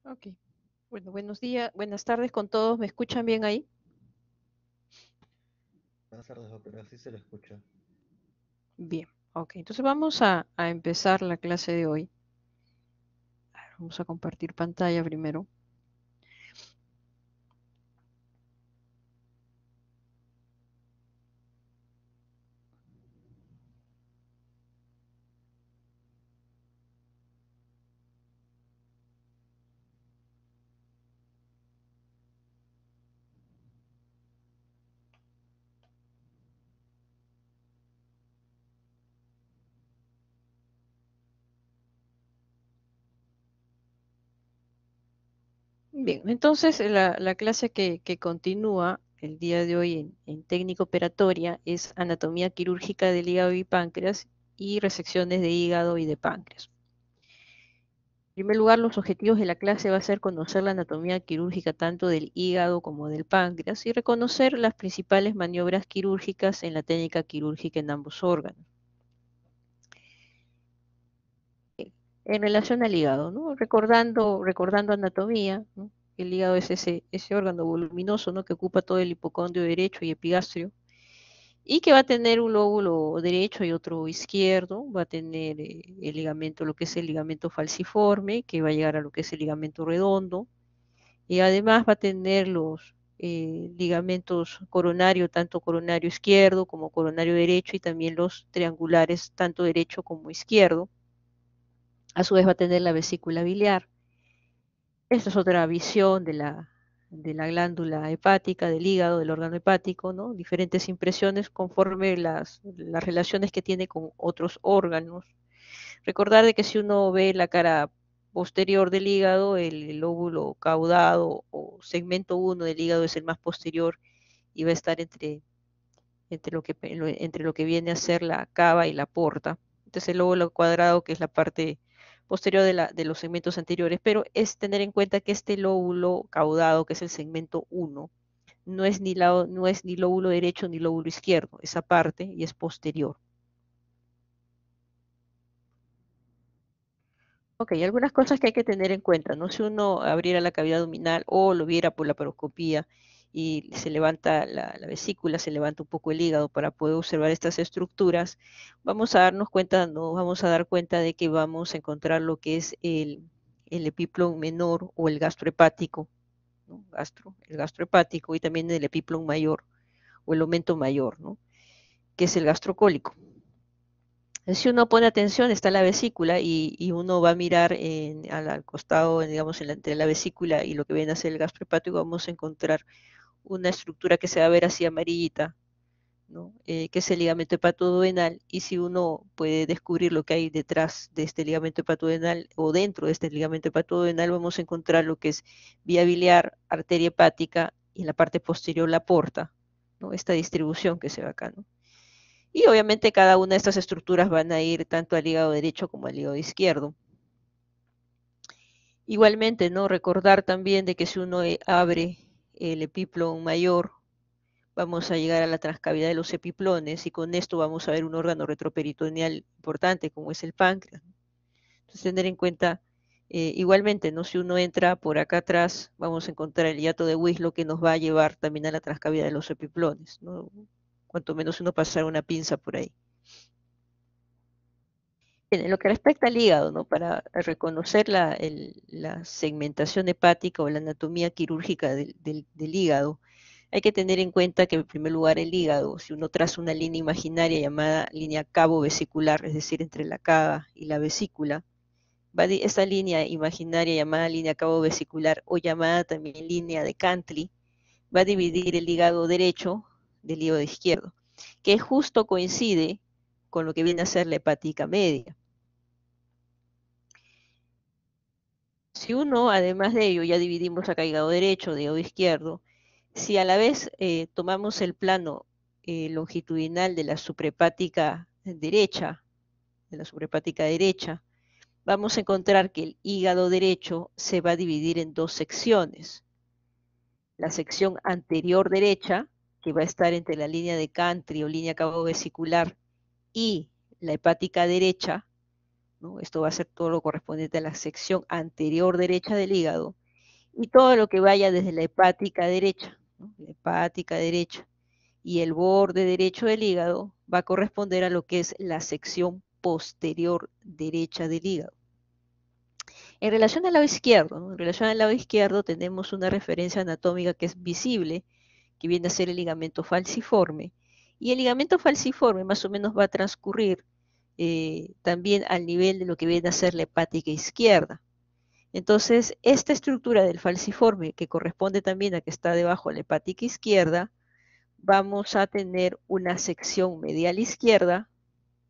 Ok. Bueno, buenos días, buenas tardes con todos. ¿Me escuchan bien ahí? Buenas tardes, doctora. Sí se lo escucha. Bien. Ok, entonces vamos a empezar la clase de hoy. Vamos a compartir pantalla primero. Bien, entonces la clase que continúa el día de hoy en técnica operatoria es anatomía quirúrgica del hígado y páncreas y resecciones de hígado y de páncreas. En primer lugar, los objetivos de la clase va a ser conocer la anatomía quirúrgica tanto del hígado como del páncreas y reconocer las principales maniobras quirúrgicas en la técnica quirúrgica en ambos órganos. En relación al hígado, ¿no? Recordando anatomía, ¿no? El hígado es ese órgano voluminoso, ¿no? Que ocupa todo el hipocondrio derecho y epigastrio y que va a tener un lóbulo derecho y otro izquierdo, va a tener el ligamento, lo que es el ligamento falciforme, que va a llegar a lo que es el ligamento redondo, y además va a tener los ligamentos coronario, tanto coronario izquierdo como coronario derecho, y también los triangulares, tanto derecho como izquierdo. A su vez va a tener la vesícula biliar. Esta es otra visión de la glándula hepática, del hígado, del órgano hepático, ¿no? Diferentes impresiones conforme las relaciones que tiene con otros órganos. Recordar de que si uno ve la cara posterior del hígado, el lóbulo caudado o segmento 1 del hígado es el más posterior y va a estar entre lo que viene a ser la cava y la porta. Entonces el lóbulo cuadrado, que es la parte posterior de los segmentos anteriores, pero es tener en cuenta que este lóbulo caudado, que es el segmento 1, no es ni lóbulo derecho ni lóbulo izquierdo, esa parte y es posterior. Ok, algunas cosas que hay que tener en cuenta, ¿no? Si uno abriera la cavidad abdominal o lo viera por la paroscopía y se levanta la vesícula, se levanta un poco el hígado para poder observar estas estructuras, vamos a darnos cuenta, nos vamos a dar cuenta de que vamos a encontrar lo que es el epiplón menor o el gastrohepático, ¿no? El gastrohepático y también el epiplón mayor o el aumento mayor, ¿no? Que es el gastrocólico. Si uno pone atención, está la vesícula y uno va a mirar al costado, digamos, entre la vesícula y lo que viene a ser el gastrohepático, vamos a encontrar una estructura que se va a ver así amarillita, ¿no? Que es el ligamento hepatoduodenal, y si uno puede descubrir lo que hay detrás de este ligamento hepatoduodenal o dentro de este ligamento hepatoduodenal, vamos a encontrar lo que es vía biliar, arteria hepática y en la parte posterior la porta, ¿no? Esta distribución que se ve acá, ¿no? Y obviamente cada una de estas estructuras van a ir tanto al hígado derecho como al hígado izquierdo. Igualmente, ¿no? Recordar también de que si uno abre el epiplón mayor, vamos a llegar a la transcavidad de los epiplones y con esto vamos a ver un órgano retroperitoneal importante como es el páncreas. Entonces tener en cuenta, igualmente, ¿no? Si uno entra por acá atrás, vamos a encontrar el hiato de Wieslow que nos va a llevar también a la transcavidad de los epiplones, ¿no? Cuanto menos uno pasar una pinza por ahí. En lo que respecta al hígado, ¿no? Para reconocer la segmentación hepática o la anatomía quirúrgica del hígado, hay que tener en cuenta que en primer lugar el hígado, si uno traza una línea imaginaria llamada línea cabo vesicular, es decir, entre la cava y la vesícula, esta línea imaginaria llamada línea cabo vesicular o llamada también línea de Cantley, va a dividir el hígado derecho del hígado izquierdo, que justo coincide con lo que viene a ser la hepática media. Si uno, además de ello, ya dividimos acá hígado derecho de hígado izquierdo, si a la vez tomamos el plano longitudinal de la suprahepática derecha, vamos a encontrar que el hígado derecho se va a dividir en dos secciones. La sección anterior derecha, que va a estar entre la línea de Cantri o línea cabo vesicular y la hepática derecha, ¿no? Esto va a ser todo lo correspondiente a la sección anterior derecha del hígado y todo lo que vaya desde la hepática derecha, ¿no? La hepática derecha y el borde derecho del hígado va a corresponder a lo que es la sección posterior derecha del hígado. En relación al lado izquierdo, ¿no? En relación al lado izquierdo tenemos una referencia anatómica que es visible, que viene a ser el ligamento falciforme, y el ligamento falciforme más o menos va a transcurrir también al nivel de lo que viene a ser la hepática izquierda. Entonces, esta estructura del falciforme, que corresponde también a que está debajo de la hepática izquierda, vamos a tener una sección medial izquierda,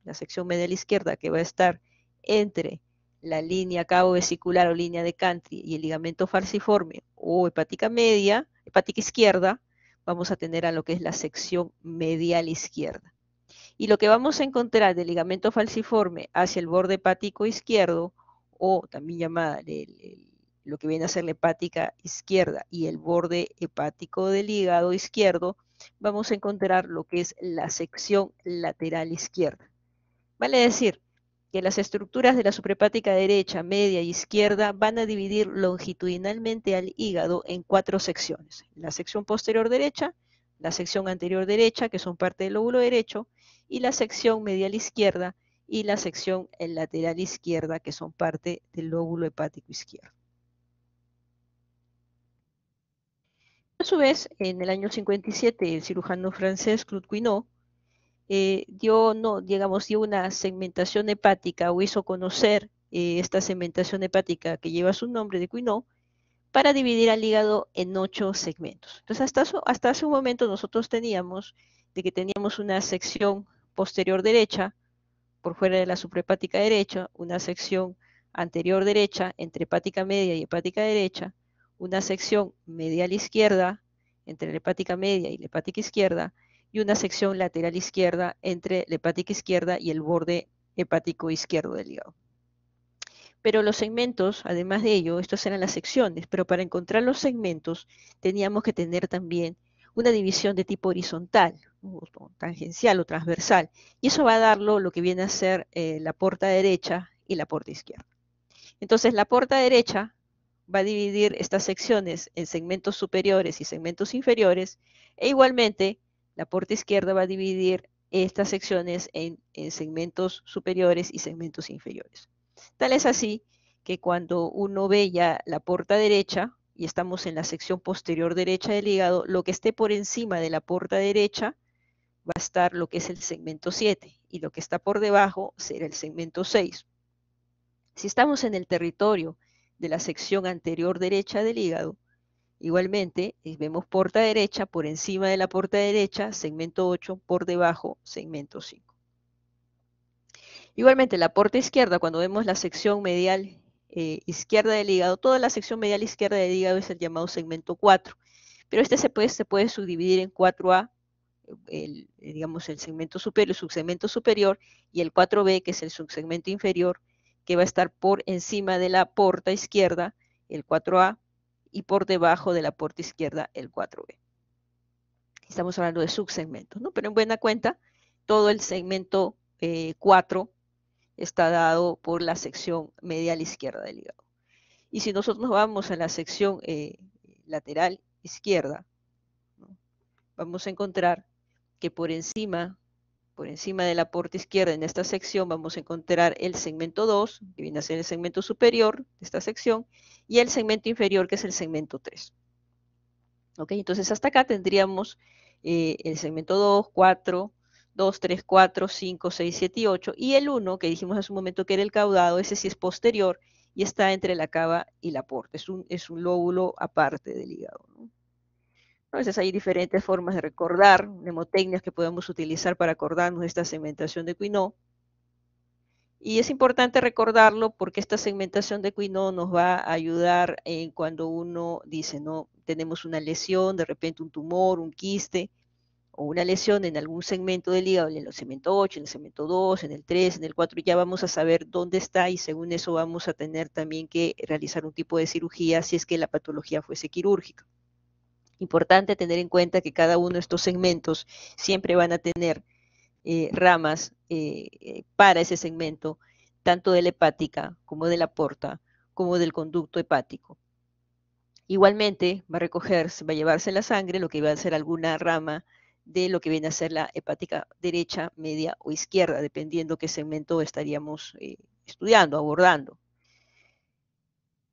la sección medial izquierda que va a estar entre la línea cabo vesicular o línea de Cantri y el ligamento falciforme o hepática media, hepática izquierda, vamos a tener a lo que es la sección medial izquierda. Y lo que vamos a encontrar del ligamento falciforme hacia el borde hepático izquierdo, o también llamada lo que viene a ser la hepática izquierda y el borde hepático del hígado izquierdo, vamos a encontrar lo que es la sección lateral izquierda. Vale decir que las estructuras de la suprahepática derecha, media e izquierda van a dividir longitudinalmente al hígado en 4 secciones. La sección posterior derecha, la sección anterior derecha, que son parte del lóbulo derecho, y la sección medial izquierda y la sección lateral izquierda, que son parte del lóbulo hepático izquierdo. A su vez, en el año 57, el cirujano francés Claude Quinault dio una segmentación hepática o hizo conocer esta segmentación hepática que lleva su nombre de Quinault para dividir al hígado en 8 segmentos. Entonces, hasta hace un momento nosotros teníamos una sección posterior derecha por fuera de la suprahepática derecha, una sección anterior derecha entre hepática media y hepática derecha, una sección medial izquierda entre la hepática media y la hepática izquierda, y una sección lateral izquierda entre la hepática izquierda y el borde hepático izquierdo del hígado. Pero los segmentos, además de ello, estas eran las secciones, pero para encontrar los segmentos teníamos que tener también una división de tipo horizontal, o tangencial o transversal, y eso va a darlo lo que viene a ser la porta derecha y la porta izquierda. Entonces, la porta derecha va a dividir estas secciones en segmentos superiores y segmentos inferiores, e igualmente la porta izquierda va a dividir estas secciones en segmentos superiores y segmentos inferiores. Tal es así que cuando uno ve ya la porta derecha y estamos en la sección posterior derecha del hígado, lo que esté por encima de la porta derecha va a estar lo que es el segmento 7 y lo que está por debajo será el segmento 6. Si estamos en el territorio de la sección anterior derecha del hígado, igualmente vemos porta derecha, por encima de la porta derecha, segmento 8, por debajo, segmento 5. Igualmente, la porta izquierda, cuando vemos la sección medial izquierda del hígado, toda la sección medial izquierda del hígado es el llamado segmento 4, pero este se puede subdividir en 4A, digamos el segmento superior, el subsegmento superior, y el 4B, que es el subsegmento inferior, que va a estar por encima de la porta izquierda, el 4A, y por debajo de la porta izquierda, el 4B. Estamos hablando de subsegmentos, ¿no? Pero en buena cuenta, todo el segmento 4 está dado por la sección medial izquierda del hígado. Y si nosotros nos vamos a la sección lateral izquierda, ¿no? Vamos a encontrar que por encima de la porta izquierda en esta sección vamos a encontrar el segmento 2, que viene a ser el segmento superior de esta sección, y el segmento inferior, que es el segmento 3. ¿Ok? Entonces hasta acá tendríamos el segmento 2, 4, 2, 3, 4, 5, 6, 7 y 8, y el 1, que dijimos hace un momento que era el caudado, ese sí es posterior y está entre la cava y la porta, es un lóbulo aparte del hígado, ¿no? Entonces hay diferentes formas de recordar, mnemotecnias que podemos utilizar para acordarnos de esta segmentación de Quinault. Y es importante recordarlo porque esta segmentación de Quinault nos va a ayudar en cuando uno dice, no, tenemos una lesión, de repente un tumor, un quiste, o una lesión en algún segmento del hígado, en el segmento 8, en el segmento 2, en el 3, en el 4, ya vamos a saber dónde está y según eso vamos a tener también que realizar un tipo de cirugía si es que la patología fuese quirúrgica. Importante tener en cuenta que cada uno de estos segmentos siempre van a tener ramas para ese segmento, tanto de la hepática como de la porta, como del conducto hepático. Igualmente va a recogerse, va a llevarse la sangre, lo que va a ser alguna rama de lo que viene a ser la hepática derecha, media o izquierda, dependiendo qué segmento estaríamos estudiando, abordando.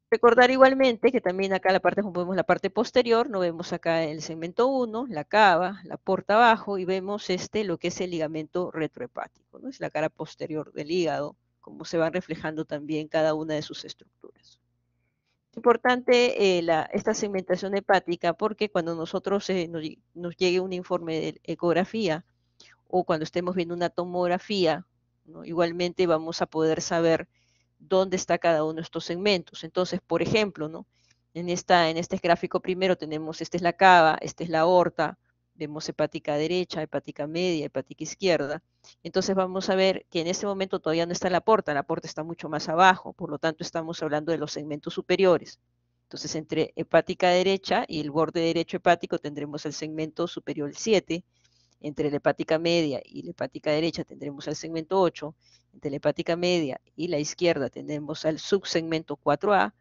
Recordar igualmente que también acá la parte, como vemos la parte posterior, no vemos acá el segmento 1, la cava, la porta abajo, y vemos lo que es el ligamento retrohepático, ¿no? Es la cara posterior del hígado, como se van reflejando también cada una de sus estructuras. Es importante esta segmentación hepática porque cuando nosotros nos llegue un informe de ecografía o cuando estemos viendo una tomografía, ¿no? Igualmente vamos a poder saber dónde está cada uno de estos segmentos. Entonces, por ejemplo, ¿no? En este gráfico primero tenemos, esta es la cava, esta es la aorta, vemos hepática derecha, hepática media, hepática izquierda. Entonces vamos a ver que en este momento todavía no está la porta está mucho más abajo, por lo tanto estamos hablando de los segmentos superiores. Entonces entre hepática derecha y el borde derecho hepático tendremos el segmento superior 7, entre la hepática media y la hepática derecha tendremos el segmento 8, entre la hepática media y la izquierda tendremos al subsegmento 4A,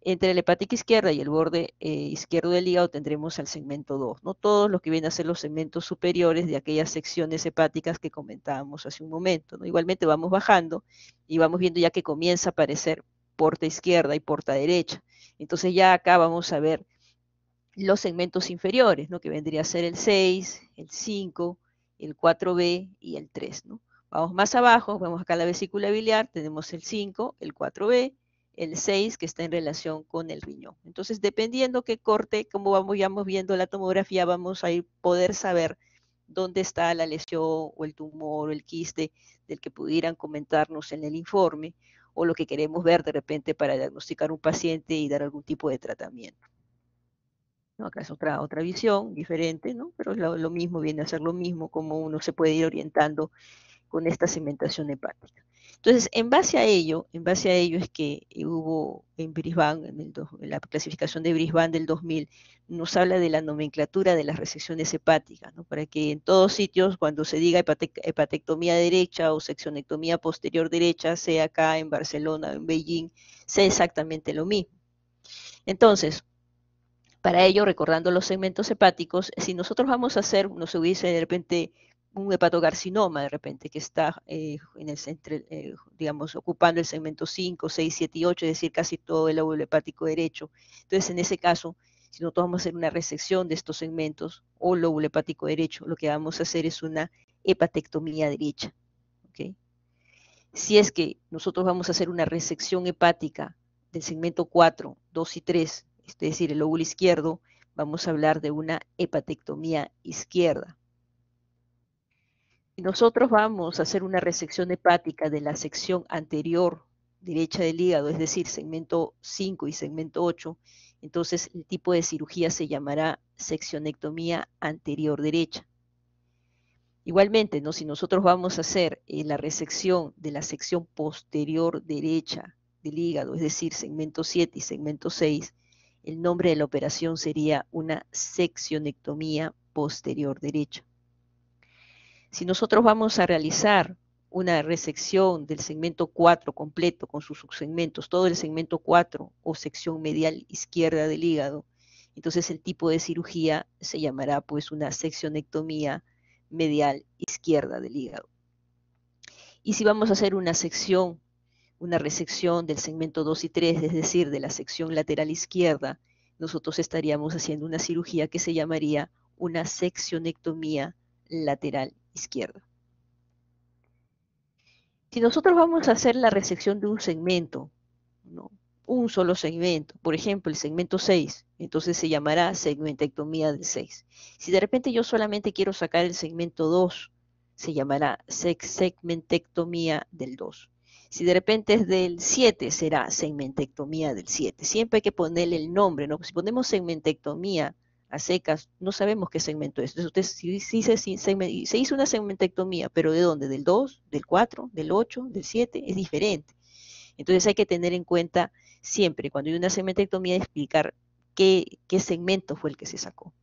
entre la hepática izquierda y el borde izquierdo del hígado tendremos al segmento 2, ¿no? Todos los que vienen a ser los segmentos superiores de aquellas secciones hepáticas que comentábamos hace un momento, ¿no? Igualmente vamos bajando y vamos viendo ya que comienza a aparecer porta izquierda y porta derecha. Entonces ya acá vamos a ver los segmentos inferiores, ¿no? Que vendría a ser el 6, el 5, el 4B y el 3, ¿no? Vamos más abajo, vemos acá la vesícula biliar, tenemos el 5, el 4B, el 6 que está en relación con el riñón. Entonces, dependiendo qué corte, como vamos viendo la tomografía, vamos a ir poder saber dónde está la lesión o el tumor o el quiste del que pudieran comentarnos en el informe o lo que queremos ver de repente para diagnosticar un paciente y dar algún tipo de tratamiento. ¿No? Acá es otra visión diferente, ¿no? Pero es lo mismo, viene a ser lo mismo, como uno se puede ir orientando con esta segmentación hepática. Entonces, en base a ello es que hubo en Brisbane, en la clasificación de Brisbane del 2000, nos habla de la nomenclatura de las resecciones hepáticas, ¿no? Para que en todos sitios, cuando se diga hepatectomía derecha o seccionectomía posterior derecha, sea acá en Barcelona, en Beijing, sea exactamente lo mismo. Entonces, para ello, recordando los segmentos hepáticos, si nosotros vamos a hacer, no se hubiese de repente un hepatocarcinoma de repente que está en el centro, digamos, ocupando el segmento 5, 6, 7 y 8, es decir, casi todo el lóbulo hepático derecho. Entonces, en ese caso, si nosotros vamos a hacer una resección de estos segmentos o lóbulo hepático derecho, lo que vamos a hacer es una hepatectomía derecha. ¿Okay? Si es que nosotros vamos a hacer una resección hepática del segmento 4, 2 y 3, es decir, el lóbulo izquierdo, vamos a hablar de una hepatectomía izquierda. Si nosotros vamos a hacer una resección hepática de la sección anterior derecha del hígado, es decir, segmento 5 y segmento 8, entonces el tipo de cirugía se llamará seccionectomía anterior derecha. Igualmente, ¿no? Si nosotros vamos a hacer la resección de la sección posterior derecha del hígado, es decir, segmento 7 y segmento 6, el nombre de la operación sería una seccionectomía posterior derecha. Si nosotros vamos a realizar una resección del segmento 4 completo con sus subsegmentos, todo el segmento 4 o sección medial izquierda del hígado, entonces el tipo de cirugía se llamará pues una seccionectomía medial izquierda del hígado. Y si vamos a hacer una resección del segmento 2 y 3, es decir, de la sección lateral izquierda, nosotros estaríamos haciendo una cirugía que se llamaría una seccionectomía lateral izquierda. Si nosotros vamos a hacer la resección de un segmento, ¿no? Un solo segmento, por ejemplo, el segmento 6, entonces se llamará segmentectomía del 6. Si de repente yo solamente quiero sacar el segmento 2, se llamará segmentectomía del 2. Si de repente es del 7, será segmentectomía del 7. Siempre hay que ponerle el nombre, ¿no? Si ponemos segmentectomía a secas, no sabemos qué segmento es. Entonces, usted se hizo una segmentectomía, pero ¿de dónde? ¿Del 2, del 4, del 8, del 7? Es diferente. Entonces hay que tener en cuenta siempre, cuando hay una segmentectomía, explicar qué segmento fue el que se sacó.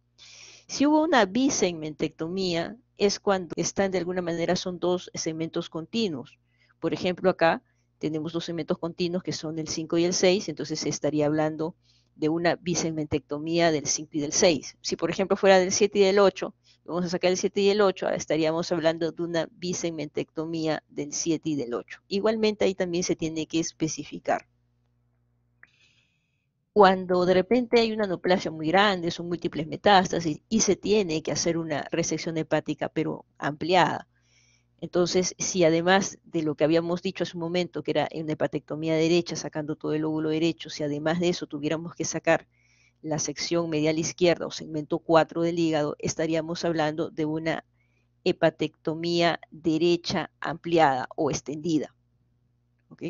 Si hubo una bisegmentectomía, es cuando están de alguna manera, son dos segmentos continuos. Por ejemplo, acá tenemos dos segmentos continuos que son el 5 y el 6, entonces se estaría hablando de una bisegmentectomía del 5 y del 6. Si por ejemplo fuera del 7 y del 8, vamos a sacar el 7 y el 8, estaríamos hablando de una bisegmentectomía del 7 y del 8. Igualmente ahí también se tiene que especificar. Cuando de repente hay una neoplasia muy grande, son múltiples metástasis y se tiene que hacer una resección hepática pero ampliada. Entonces, si además de lo que habíamos dicho hace un momento, que era una hepatectomía derecha, sacando todo el lóbulo derecho, si además de eso tuviéramos que sacar la sección medial izquierda o segmento 4 del hígado, estaríamos hablando de una hepatectomía derecha ampliada o extendida. ¿Ok?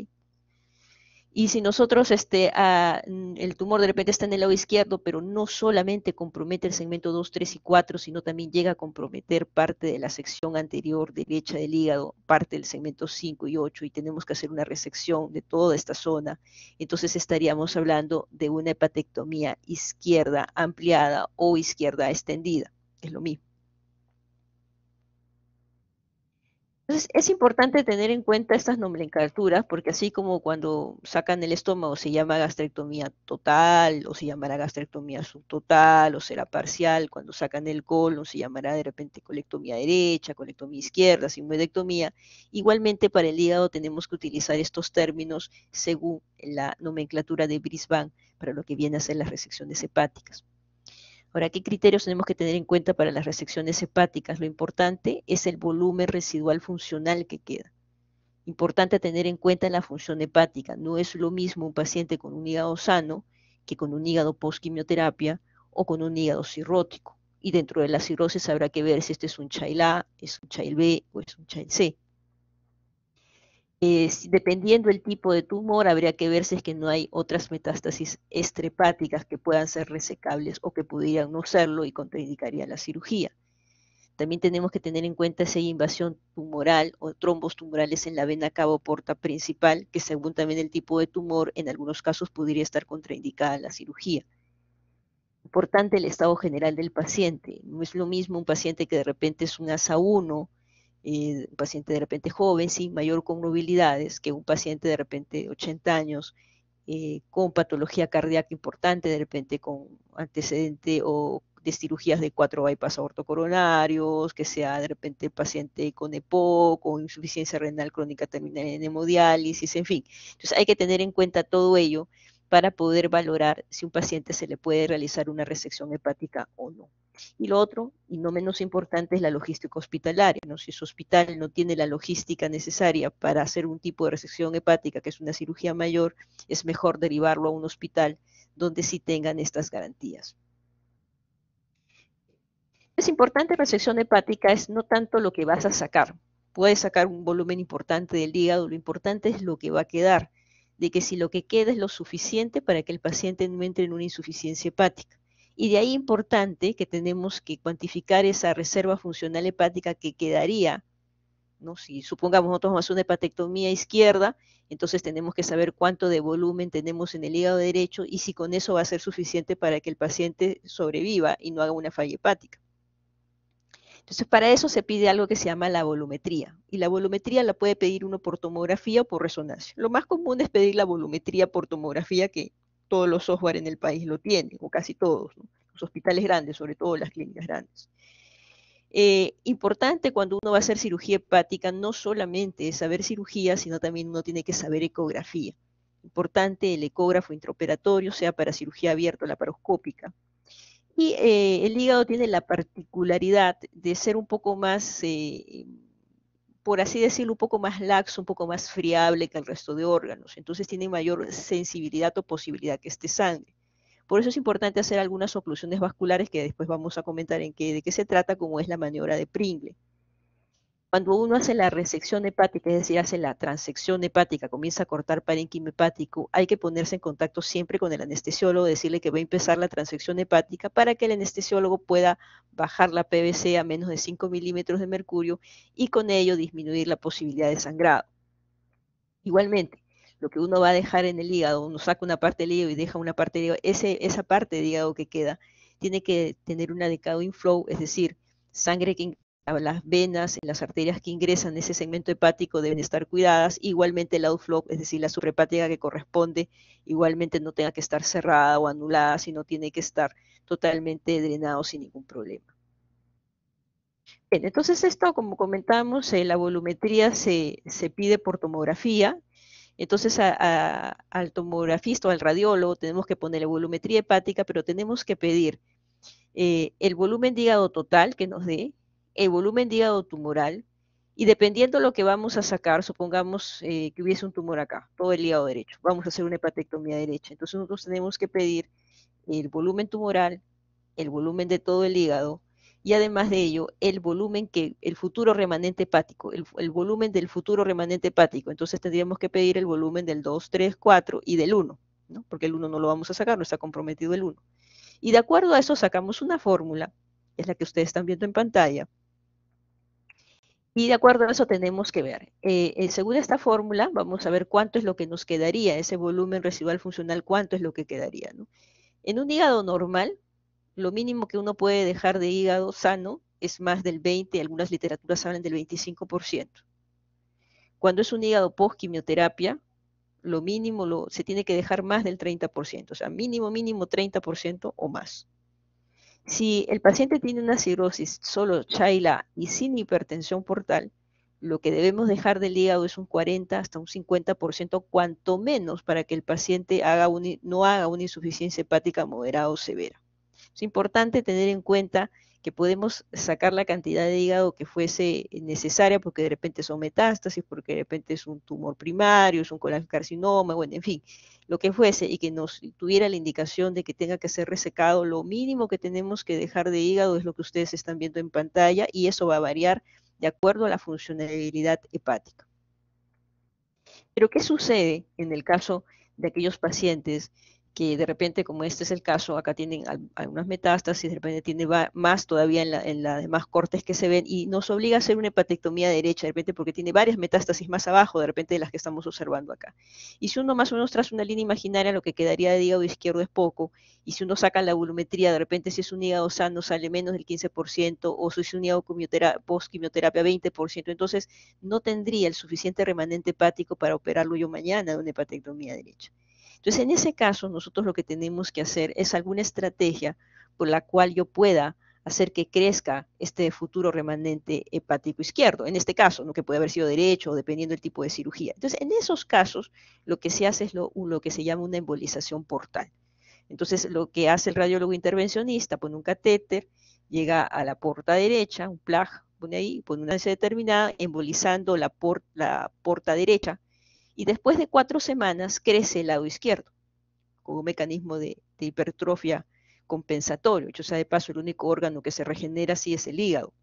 Y si nosotros, el tumor de repente está en el lado izquierdo, pero no solamente compromete el segmento 2, 3 y 4, sino también llega a comprometer parte de la sección anterior derecha del hígado, parte del segmento 5 y 8, y tenemos que hacer una resección de toda esta zona, entonces estaríamos hablando de una hepatectomía izquierda ampliada o izquierda extendida. Es lo mismo. Entonces, es importante tener en cuenta estas nomenclaturas, porque así como cuando sacan el estómago se llama gastrectomía total, o se llamará gastrectomía subtotal, o será parcial, cuando sacan el colon se llamará de repente colectomía derecha, colectomía izquierda, sigmoidectomía. Igualmente para el hígado tenemos que utilizar estos términos según la nomenclatura de Brisbane para lo que viene a ser las resecciones hepáticas. Ahora, ¿qué criterios tenemos que tener en cuenta para las resecciones hepáticas? Lo importante es el volumen residual funcional que queda. Importante tener en cuenta la función hepática. No es lo mismo un paciente con un hígado sano que con un hígado post-quimioterapia o con un hígado cirrótico. Y dentro de la cirrosis habrá que ver si este es un child A, es un child B o es un child C. Dependiendo del tipo de tumor, habría que ver si es que no hay otras metástasis extrahepáticas que puedan ser resecables o que pudieran no serlo y contraindicaría la cirugía. También tenemos que tener en cuenta si hay invasión tumoral o trombos tumorales en la vena cava o porta principal, que según también el tipo de tumor, en algunos casos podría estar contraindicada la cirugía. Importante el estado general del paciente. No es lo mismo un paciente que de repente es un ASA 1, un paciente de repente joven, sin mayor comorbilidades, que un paciente de repente de 80 años, con patología cardíaca importante, de repente con antecedente o de cirugías de 4 bypass aortocoronarios, que sea de repente paciente con EPOC, con insuficiencia renal crónica terminal en hemodiálisis, en fin. Entonces hay que tener en cuenta todo ello para poder valorar si un paciente se le puede realizar una resección hepática o no. Y lo otro, y no menos importante, es la logística hospitalaria, ¿no? Si su hospital no tiene la logística necesaria para hacer un tipo de resección hepática, que es una cirugía mayor, es mejor derivarlo a un hospital donde sí tengan estas garantías. Es importante resección hepática es no tanto lo que vas a sacar. Puedes sacar un volumen importante del hígado, lo importante es lo que va a quedar, de que si lo que queda es lo suficiente para que el paciente no entre en una insuficiencia hepática. Y de ahí importante que tenemos que cuantificar esa reserva funcional hepática que quedaría, ¿no? Si supongamos nosotros vamos a hacer una hepatectomía izquierda, entonces tenemos que saber cuánto de volumen tenemos en el hígado derecho y si con eso va a ser suficiente para que el paciente sobreviva y no haga una falla hepática. Entonces, para eso se pide algo que se llama la volumetría. Y la volumetría la puede pedir uno por tomografía o por resonancia. Lo más común es pedir la volumetría por tomografía, que todos los software en el país lo tienen, o casi todos, ¿no? Los hospitales grandes, sobre todo las clínicas grandes. Importante cuando uno va a hacer cirugía hepática, no solamente es saber cirugía, sino también uno tiene que saber ecografía. Importante el ecógrafo intraoperatorio, sea para cirugía abierta o laparoscópica. Y el hígado tiene la particularidad de ser un poco más, por así decirlo, un poco más laxo, un poco más friable que el resto de órganos. Entonces tiene mayor sensibilidad o posibilidad que esté sangre. Por eso es importante hacer algunas oclusiones vasculares que después vamos a comentar de qué se trata, como es la maniobra de Pringle. Cuando uno hace la resección hepática, es decir, hace la transección hepática, comienza a cortar parénquima hepático, hay que ponerse en contacto siempre con el anestesiólogo, decirle que va a empezar la transección hepática para que el anestesiólogo pueda bajar la PVC a menos de 5 milímetros de mercurio y con ello disminuir la posibilidad de sangrado. Igualmente, lo que uno va a dejar en el hígado, uno saca una parte del hígado y deja una parte del hígado, esa parte del hígado que queda tiene que tener un adecuado inflow, es decir, sangre que las venas, las arterias que ingresan a ese segmento hepático deben estar cuidadas, igualmente el outflow, es decir, la suprahepática que corresponde, igualmente no tenga que estar cerrada o anulada, sino tiene que estar totalmente drenado sin ningún problema. Bien, entonces esto, como comentamos, la volumetría se pide por tomografía. Entonces al tomografista o al radiólogo tenemos que ponerle volumetría hepática, pero tenemos que pedir el volumen de hígado total que nos dé, el volumen de hígado tumoral, y dependiendo de lo que vamos a sacar, supongamos que hubiese un tumor acá, todo el hígado derecho, vamos a hacer una hepatectomía derecha. Entonces nosotros tenemos que pedir el volumen tumoral, el volumen de todo el hígado, y además de ello, el volumen que, el futuro remanente hepático, el volumen del futuro remanente hepático. Entonces tendríamos que pedir el volumen del 2, 3, 4 y del 1, ¿no? Porque el 1 no lo vamos a sacar, no está comprometido el 1. Y de acuerdo a eso sacamos una fórmula, es la que ustedes están viendo en pantalla, y de acuerdo a eso tenemos que ver, según esta fórmula, vamos a ver cuánto es lo que nos quedaría, ese volumen residual funcional, cuánto es lo que quedaría, ¿no? En un hígado normal, lo mínimo que uno puede dejar de hígado sano es más del 20, algunas literaturas hablan del 25%. Cuando es un hígado post-quimioterapia, lo mínimo se tiene que dejar más del 30%, o sea, mínimo 30% o más. Si el paciente tiene una cirrosis solo Chaila y sin hipertensión portal, lo que debemos dejar del hígado es un 40 hasta un 50%, cuanto menos para que el paciente no haga una insuficiencia hepática moderada o severa. Es importante tener en cuenta que podemos sacar la cantidad de hígado que fuese necesaria porque de repente son metástasis, porque de repente es un tumor primario, es un colangiocarcinoma, bueno, en fin, lo que fuese, y que nos tuviera la indicación de que tenga que ser resecado, lo mínimo que tenemos que dejar de hígado es lo que ustedes están viendo en pantalla, y eso va a variar de acuerdo a la funcionalidad hepática. Pero ¿qué sucede en el caso de aquellos pacientes que de repente, como este es el caso, acá tienen algunas metástasis, de repente tiene más todavía en las demás cortes que se ven, y nos obliga a hacer una hepatectomía derecha, de repente porque tiene varias metástasis más abajo, de repente de las que estamos observando acá? Y si uno más o menos traza una línea imaginaria, lo que quedaría de hígado izquierdo es poco, y si uno saca la volumetría, de repente si es un hígado sano sale menos del 15%, o si es un hígado post-quimioterapia 20%, entonces no tendría el suficiente remanente hepático para operarlo yo mañana de una hepatectomía derecha. Entonces, en ese caso, nosotros lo que tenemos que hacer es alguna estrategia por la cual yo pueda hacer que crezca este futuro remanente hepático izquierdo, en este caso, ¿no? Que puede haber sido derecho o dependiendo del tipo de cirugía. Entonces, en esos casos, lo que se hace es lo que se llama una embolización portal. Entonces, lo que hace el radiólogo intervencionista, pone un catéter, llega a la porta derecha, un plug, pone ahí, pone una ansia determinada, embolizando la porta derecha, y después de 4 semanas crece el lado izquierdo, con un mecanismo de hipertrofia compensatorio. Dicho sea de paso, el único órgano que se regenera así es el hígado.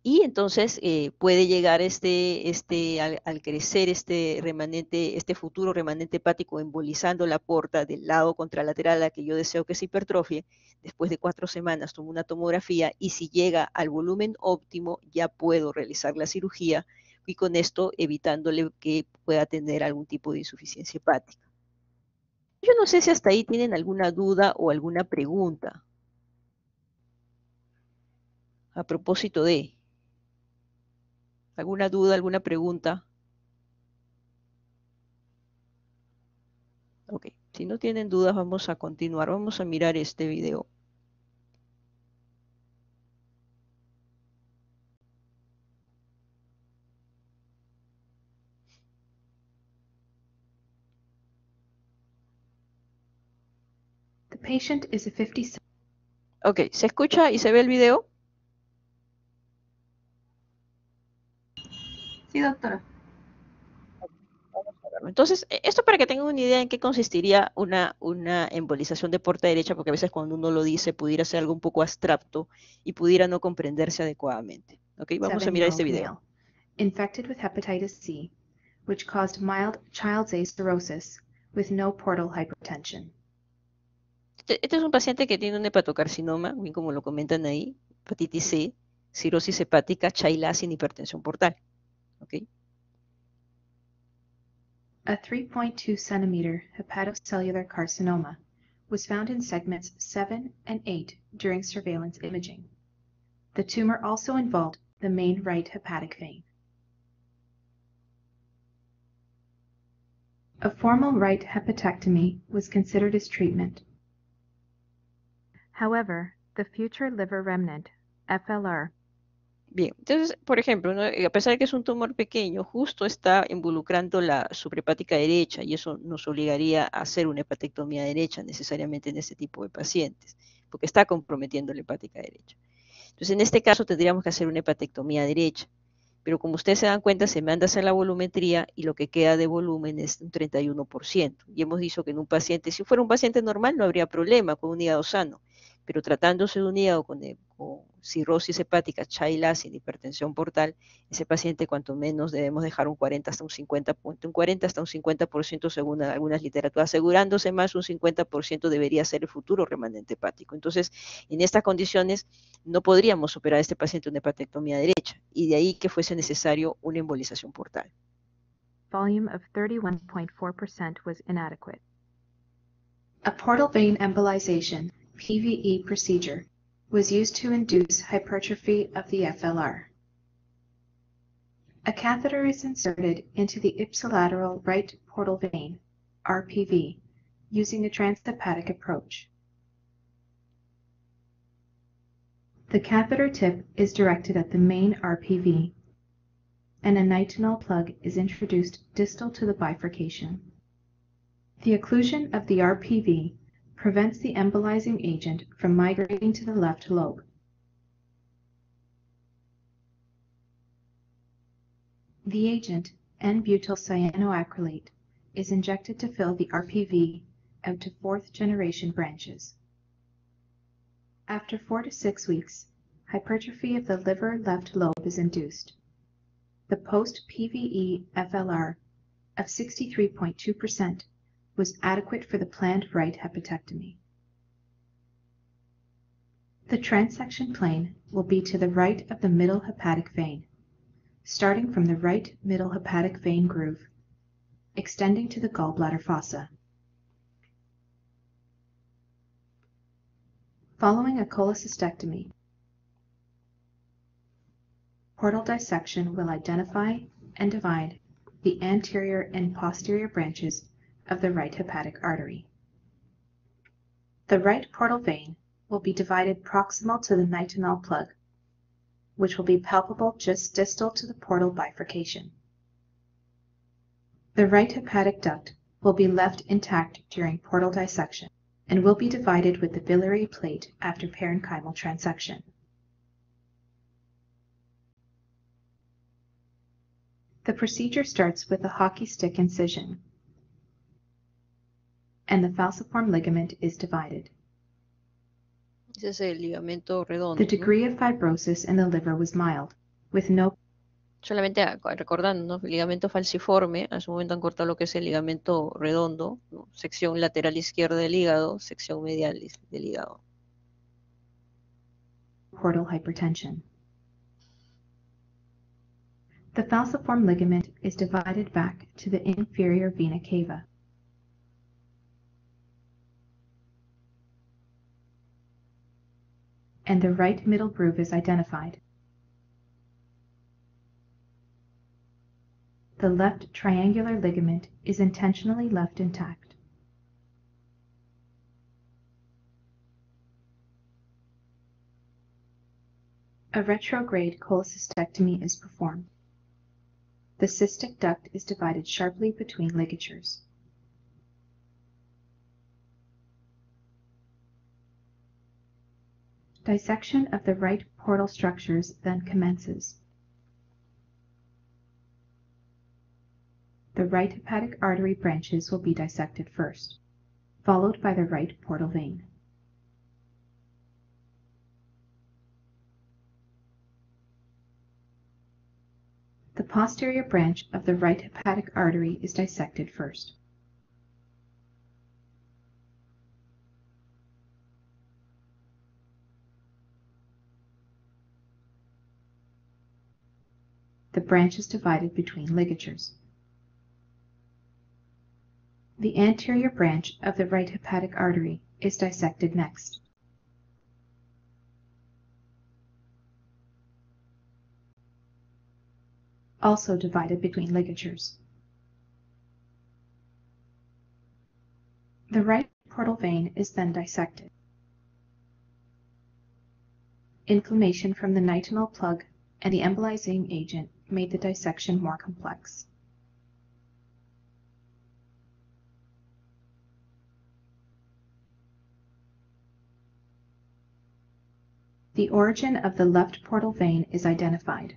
Y entonces puede llegar al crecer este remanente, este futuro remanente hepático, embolizando la porta del lado contralateral a la que yo deseo que se hipertrofie. Después de 4 semanas tomo una tomografía, y si llega al volumen óptimo ya puedo realizar la cirugía, y con esto evitándole que pueda tener algún tipo de insuficiencia hepática. Yo no sé si hasta ahí tienen alguna duda o alguna pregunta a propósito de alguna duda, alguna pregunta. Ok, si no tienen dudas, vamos a continuar. Vamos a mirar este video. The patient is a 57. Ok, ¿se escucha y se ve el video? Sí, doctora. Entonces, esto para que tengan una idea en qué consistiría una embolización de porta derecha, porque a veces cuando uno lo dice pudiera ser algo un poco abstracto y pudiera no comprenderse adecuadamente. Ok, vamos a mirar este video. Male, infected with hepatitis C, which caused mild child's A cirrhosis with no portal hypertension. Este es un paciente que tiene un hepatocarcinoma, bien como lo comentan ahí, hepatitis C, cirrosis hepática, Chaila sin hipertensión portal. ¿Okay? A 3.2 centimeter hepatocellular carcinoma was found in segments 7 and 8 during surveillance imaging. The tumor also involved the main right hepatic vein. A formal right hepatectomy was considered as treatment. However, the future liver remnant, FLR, Bien, entonces, por ejemplo, ¿no? A pesar de que es un tumor pequeño, justo está involucrando la suprahepática derecha y eso nos obligaría a hacer una hepatectomía derecha necesariamente en este tipo de pacientes, porque está comprometiendo la hepática derecha. Entonces, en este caso tendríamos que hacer una hepatectomía derecha, pero como ustedes se dan cuenta, se manda a hacer la volumetría y lo que queda de volumen es un 31%. Y hemos dicho que en un paciente, si fuera un paciente normal, no habría problema con un hígado sano, pero tratándose de un hígado con cirrosis hepática, Child acid, hipertensión portal, ese paciente cuanto menos debemos dejar un 40 hasta un 50, un 40 hasta un 50% según algunas literaturas, asegurándose más un 50% debería ser el futuro remanente hepático. Entonces, en estas condiciones no podríamos operar a este paciente una hepatectomía derecha y de ahí que fuese necesario una embolización portal. volume of 31.4% was inadequate. A portal vein embolization, PVE procedure, was used to induce hypertrophy of the FLR. A catheter is inserted into the ipsilateral right portal vein, RPV, using a transhepatic approach. The catheter tip is directed at the main RPV, and a nitinol plug is introduced distal to the bifurcation. The occlusion of the RPV prevents the embolizing agent from migrating to the left lobe. The agent, N-butyl cyanoacrylate, is injected to fill the RPV out to fourth-generation branches. After 4 to 6 weeks, hypertrophy of the liver left lobe is induced. The post-PVE FLR of 63.2% was adequate for the planned right hepatectomy. The transection plane will be to the right of the middle hepatic vein, starting from the right middle hepatic vein groove, extending to the gallbladder fossa. Following a cholecystectomy, portal dissection will identify and divide the anterior and posterior branches of the right hepatic artery. The right portal vein will be divided proximal to the nitinol plug, which will be palpable just distal to the portal bifurcation. The right hepatic duct will be left intact during portal dissection and will be divided with the biliary plate after parenchymal transection. The procedure starts with a hockey stick incision, and the falciform ligament is divided. Ese es el ligamento redondo, The ¿no? degree of fibrosis in the liver was mild, with no Solamente recordando, ¿no? El ligamento falciforme, a su momento han cortado lo que es el ligamento redondo, ¿no? Sección lateral izquierda del hígado, sección medial del hígado. portal hypertension. The falciform ligament is divided back to the inferior vena cava. And the right middle groove is identified. The left triangular ligament is intentionally left intact. A retrograde cholecystectomy is performed. The cystic duct is divided sharply between ligatures. Dissection of the right portal structures then commences. The right hepatic artery branches will be dissected first, followed by the right portal vein. The posterior branch of the right hepatic artery is dissected first. The branch is divided between ligatures. The anterior branch of the right hepatic artery is dissected next. also divided between ligatures. The right portal vein is then dissected. Inflammation from the nitinol plug and the embolizing agent made the dissection more complex. The origin of the left portal vein is identified.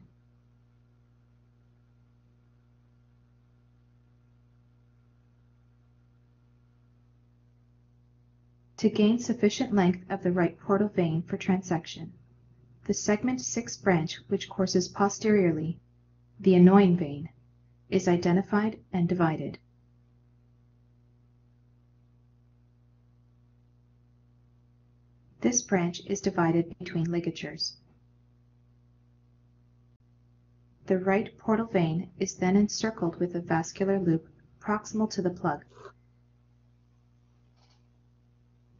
To gain sufficient length of the right portal vein for transection, the segment 6 branch, which courses posteriorly, the annoying vein, is identified and divided. This branch is divided between ligatures. The right portal vein is then encircled with a vascular loop proximal to the plug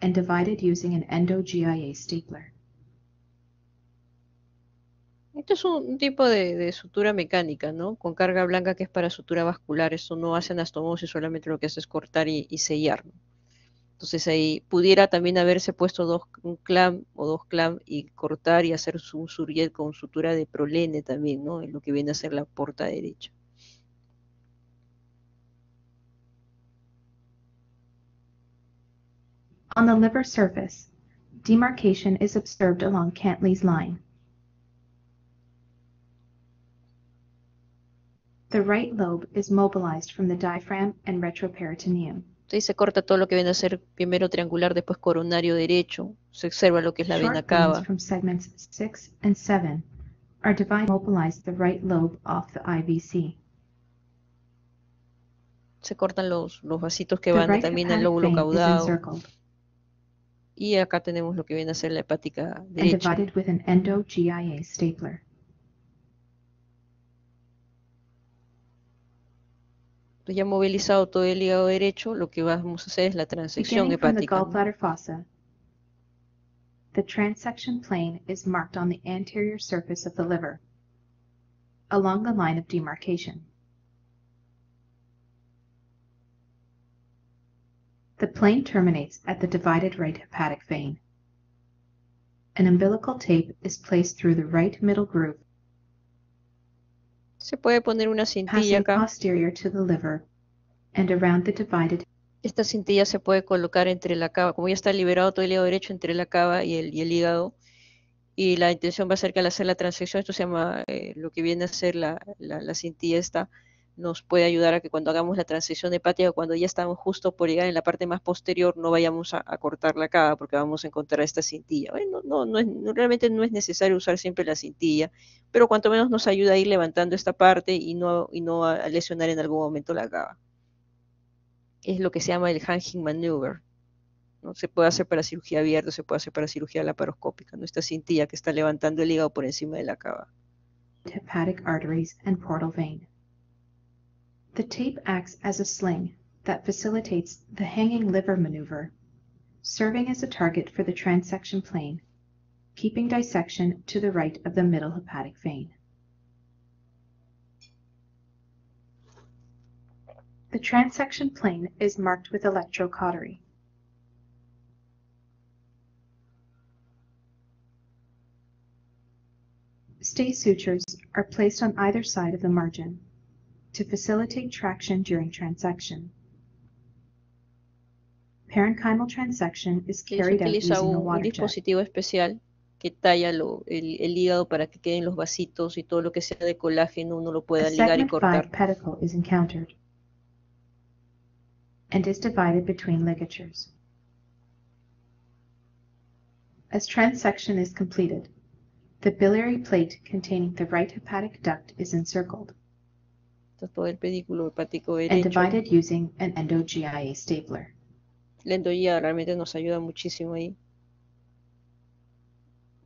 and divided using an endo-GIA stapler. Esto es un tipo de sutura mecánica, ¿no? Con carga blanca que es para sutura vascular. Eso no hace anastomosis, solamente lo que hace es cortar y sellar, ¿no? Entonces ahí pudiera también haberse puesto un clamp o dos clamp y cortar y hacer un surjet con sutura de prolene también, ¿no? En lo que viene a ser la porta derecha. On the liver surface, demarcation is observed along Cantley's line. The right lobe is mobilized from the diaphragm and retroperitoneum. Entonces se corta todo lo que viene a ser primero triangular, después coronario derecho. Se observa lo que es la vena Short veins cava. from segments 6 and 7 are divided to mobilize the right lobe off the IVC. Se cortan los vasitos que The van right también al hepatic lóbulo vein is caudado. encircled Y acá tenemos lo que viene a ser la hepática and derecha. divided with an endo-GIA stapler. Entonces ya movilizado todo el hígado derecho, lo que vamos a hacer es la transección Beginning from the hepática, ¿no? gallbladder fossa, the transection plane is marked on the anterior surface of the liver, along the line of demarcation. The plane terminates at the divided right hepatic vein. An umbilical tape is placed through the right middle groove, Se puede poner una cintilla passing acá. posterior to the liver and around the divided. Esta cintilla se puede colocar entre la cava, como ya está liberado todo el hígado derecho, entre la cava y el hígado. Y la intención va a ser que al hacer la transección, esto se llama lo que viene a ser la cintilla esta, nos puede ayudar a que cuando hagamos la transección hepática, cuando ya estamos justo por llegar en la parte más posterior, no vayamos a cortar la cava porque vamos a encontrar esta cintilla. Bueno, realmente no es necesario usar siempre la cintilla, pero cuanto menos nos ayuda a ir levantando esta parte y no a lesionar en algún momento la cava. Es lo que se llama el hanging maneuver, ¿no? Se puede hacer para cirugía abierta, se puede hacer para cirugía laparoscópica, ¿no? Esta cintilla que está levantando el hígado por encima de la cava. Hepatic arteries and portal vein. The tape acts as a sling that facilitates the hanging liver maneuver, serving as a target for the transection plane, keeping dissection to the right of the middle hepatic vein. The transection plane is marked with electrocautery. Stay sutures are placed on either side of the margin to facilitate traction during transection. Parenchymal transection is Se carried out utiliza using a un water jet. dispositivo especial que talla el hígado para que queden los vasitos y todo lo que sea de colágeno uno lo A pueda ligar y segment 5 cortar. pedicle is encountered and is divided between ligatures. As transection is completed, the biliary plate containing the right hepatic duct is encircled Está todo el pedículo hepático and derecho. divided using an endo-GIA stapler. La endoguía realmente nos ayuda muchísimo ahí.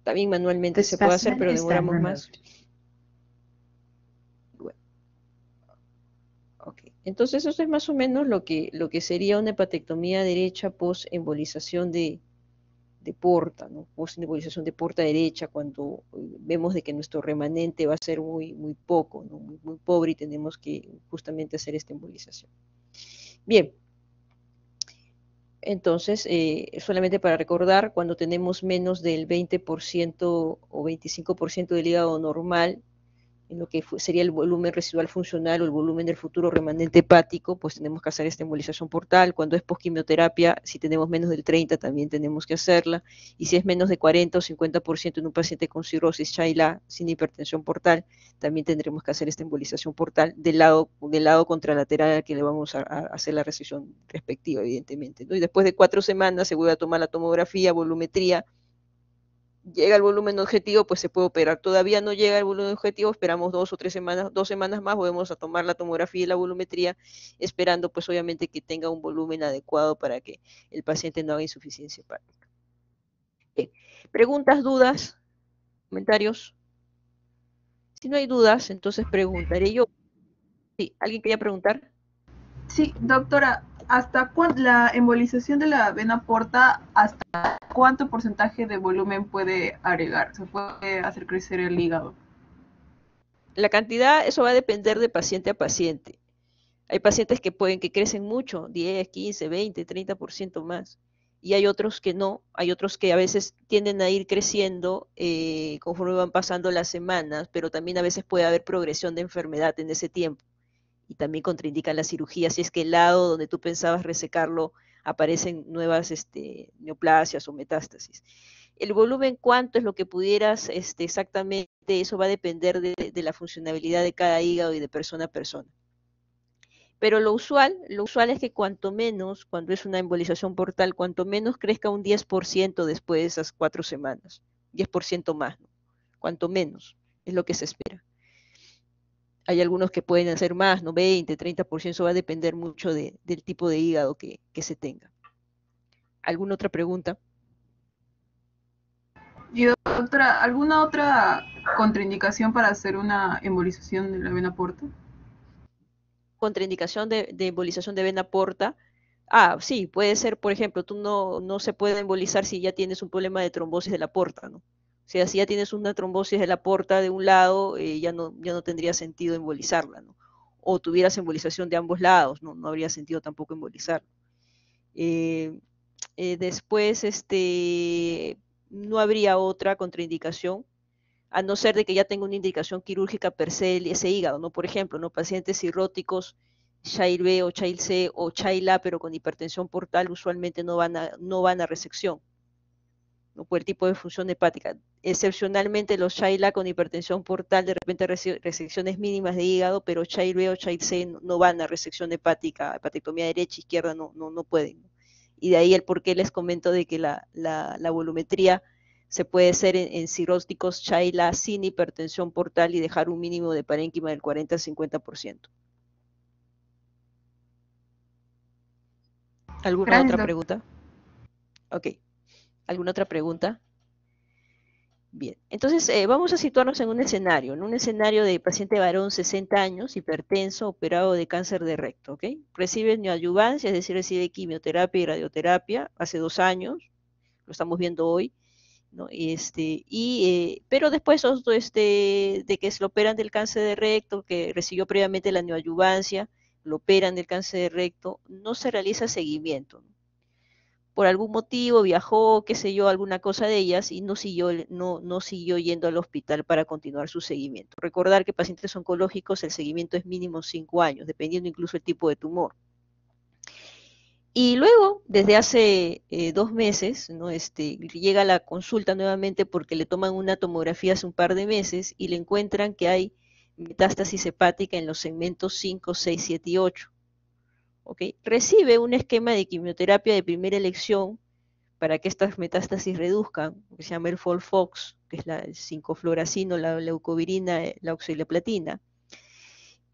También manualmente The se puede hacer, specimen pero is then demoramos más. removed. Bueno, ok. Entonces eso es más o menos lo que sería una hepatectomía derecha post embolización de de porta, ¿no? Post-embolización de porta derecha, cuando vemos de que nuestro remanente va a ser muy, muy poco, ¿no? Muy, muy pobre y tenemos que justamente hacer esta embolización. Bien, entonces, solamente para recordar, cuando tenemos menos del 20% o 25% del hígado normal, en lo que sería el volumen residual funcional o el volumen del futuro remanente hepático, pues tenemos que hacer esta embolización portal. Cuando es posquimioterapia, si tenemos menos del 30, también tenemos que hacerla. Y si es menos de 40 o 50% en un paciente con cirrosis Chaila sin hipertensión portal, también tendremos que hacer esta embolización portal del lado contralateral al que le vamos a hacer la resección respectiva, evidentemente, ¿no? Y después de 4 semanas se vuelve a tomar la tomografía, volumetría. Llega el volumen objetivo, pues se puede operar. Todavía no llega el volumen objetivo, esperamos 2 o 3 semanas, 2 semanas más, volvemos a tomar la tomografía y la volumetría, esperando pues obviamente que tenga un volumen adecuado para que el paciente no haga insuficiencia hepática. Bien. ¿Preguntas, dudas, comentarios? Si no hay dudas, entonces preguntaré yo. ¿Sí? ¿Alguien quería preguntar? Sí, doctora, ¿hasta la embolización de la vena porta, hasta cuánto porcentaje de volumen puede agregar? ¿Se puede hacer crecer el hígado? La cantidad, eso va a depender de paciente a paciente. Hay pacientes que crecen mucho, 10, 15, 20, 30% más. Y hay otros que no, hay otros que a veces tienden a ir creciendo conforme van pasando las semanas, pero también a veces puede haber progresión de enfermedad en ese tiempo. Y también contraindican la cirugía, si es que el lado donde tú pensabas resecarlo aparecen nuevas neoplasias o metástasis. El volumen, cuánto es lo que pudieras exactamente, eso va a depender de la funcionalidad de cada hígado y de persona a persona. Pero lo usual es que cuanto menos, cuando es una embolización portal, cuanto menos crezca un 10% después de esas 4 semanas, 10% más, ¿no? Cuanto menos, es lo que se espera. Hay algunos que pueden hacer más, ¿no? 20, 30%, eso va a depender mucho del tipo de hígado que se tenga. ¿Alguna otra pregunta? Y doctora, ¿alguna otra contraindicación para hacer una embolización de la vena porta? Contraindicación de embolización de vena porta. Sí, puede ser, por ejemplo, tú no se puede embolizar si ya tienes un problema de trombosis de la porta, ¿no? O sea, si ya tienes una trombosis de la porta de un lado, ya no tendría sentido embolizarla, ¿no? O tuvieras embolización de ambos lados, no habría sentido tampoco embolizarla. Después, no habría otra contraindicación, a no ser de que ya tenga una indicación quirúrgica per se ese hígado, ¿no? Por ejemplo, ¿no? Pacientes cirróticos, Child B o Child C o Child A, pero con hipertensión portal, usualmente no van a resección, ¿no? Por el tipo de función hepática. Excepcionalmente los Child A con hipertensión portal, de repente resecciones mínimas de hígado, pero Child B o Child C no van a resección hepática, hepatectomía derecha, izquierda, no pueden, ¿no? Y de ahí el por qué les comento de que la volumetría se puede hacer en cirróticos Child A sin hipertensión portal y dejar un mínimo de parénquima del 40 al 50%. ¿Alguna Gracias, otra doctora. pregunta? Ok. ¿Alguna otra pregunta? Bien. Entonces, vamos a situarnos en un escenario de paciente varón 60 años, hipertenso, operado de cáncer de recto, ¿ok? Recibe neoadyuvancia, es decir, recibe quimioterapia y radioterapia hace 2 años, lo estamos viendo hoy, ¿no? Pero después de que se lo operan del cáncer de recto, que recibió previamente la neoadyuvancia, lo operan del cáncer de recto, no se realiza seguimiento, ¿no? Por algún motivo viajó, qué sé yo, alguna cosa de ellas y no siguió yendo al hospital para continuar su seguimiento. Recordar que pacientes oncológicos el seguimiento es mínimo 5 años, dependiendo incluso el tipo de tumor. Y luego, desde hace 2 meses, ¿no? Llega a la consulta nuevamente porque le toman una tomografía hace un par de meses y le encuentran que hay metástasis hepática en los segmentos 5, 6, 7 y 8. ¿Okay? Recibe un esquema de quimioterapia de primera elección para que estas metástasis reduzcan, que se llama el FOLFOX, que es el 5-fluoracino, la leucovirina, la oxilaplatina.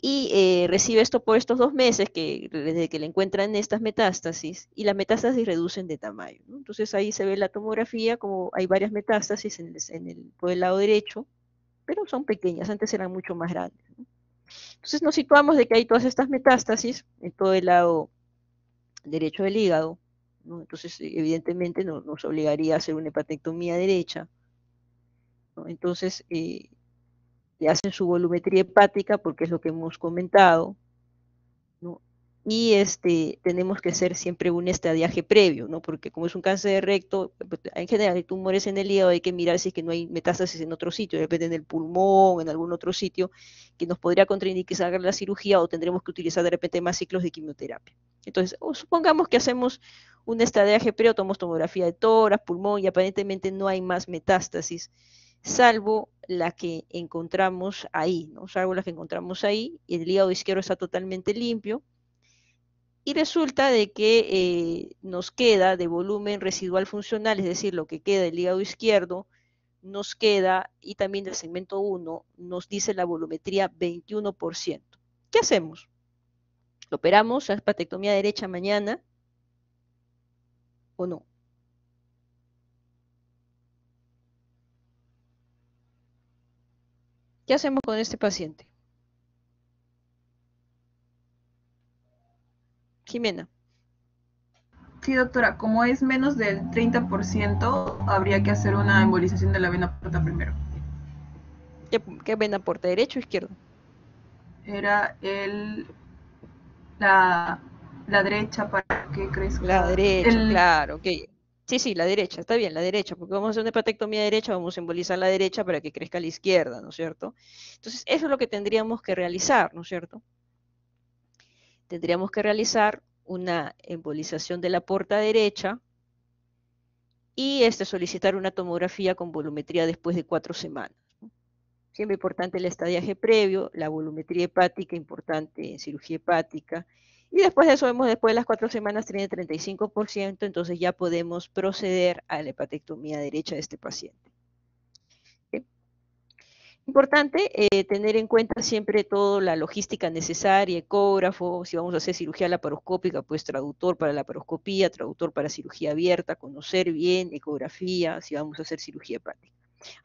Y recibe esto por estos 2 meses, desde que le encuentran estas metástasis, y las metástasis reducen de tamaño, ¿no? Entonces ahí se ve la tomografía, como hay varias metástasis por el lado derecho, pero son pequeñas, antes eran mucho más grandes, ¿no? Entonces nos situamos de que hay todas estas metástasis en todo el lado derecho del hígado, ¿no? Entonces, evidentemente nos obligaría a hacer una hepatectomía derecha, ¿no? Entonces, le hacen su volumetría hepática porque es lo que hemos comentado, ¿no? Y tenemos que hacer siempre un estadiaje previo, ¿no? Porque como es un cáncer de recto, en general hay tumores en el hígado, hay que mirar si es que no hay metástasis en otro sitio, de repente en el pulmón, en algún otro sitio, que nos podría contraindicar la cirugía o tendremos que utilizar de repente más ciclos de quimioterapia. Entonces, supongamos que hacemos un estadiaje previo, tomamos tomografía de tórax, pulmón y aparentemente no hay más metástasis, salvo la que encontramos ahí, ¿no? Salvo la que encontramos ahí, y el hígado izquierdo está totalmente limpio, y resulta de que nos queda de volumen residual funcional, es decir, lo que queda del hígado izquierdo, nos queda, y también del segmento 1, nos dice la volumetría 21%. ¿Qué hacemos? ¿Lo operamos a hepatectomía derecha mañana o no? ¿Qué hacemos con este paciente? Jimena. Sí, doctora, como es menos del 30%, habría que hacer una embolización de la vena porta primero. ¿Qué vena porta, derecha o izquierda? Era la derecha para que crezca. La derecha, claro, ok. Sí, la derecha, está bien, la derecha, porque vamos a hacer una hepatectomía derecha, vamos a embolizar la derecha para que crezca la izquierda, ¿no es cierto? Entonces, eso es lo que tendríamos que realizar, ¿no es cierto? Tendríamos que realizar una embolización de la porta derecha y solicitar una tomografía con volumetría después de 4 semanas, ¿no? Siempre importante el estadiaje previo, la volumetría hepática, importante en cirugía hepática, y después de eso vemos, después de las 4 semanas tiene 35%, entonces ya podemos proceder a la hepatectomía derecha de este paciente. ¿Sí? Importante tener en cuenta siempre toda la logística necesaria, ecógrafo, si vamos a hacer cirugía laparoscópica, pues traductor para laparoscopía, traductor para cirugía abierta, conocer bien ecografía, si vamos a hacer cirugía hepática.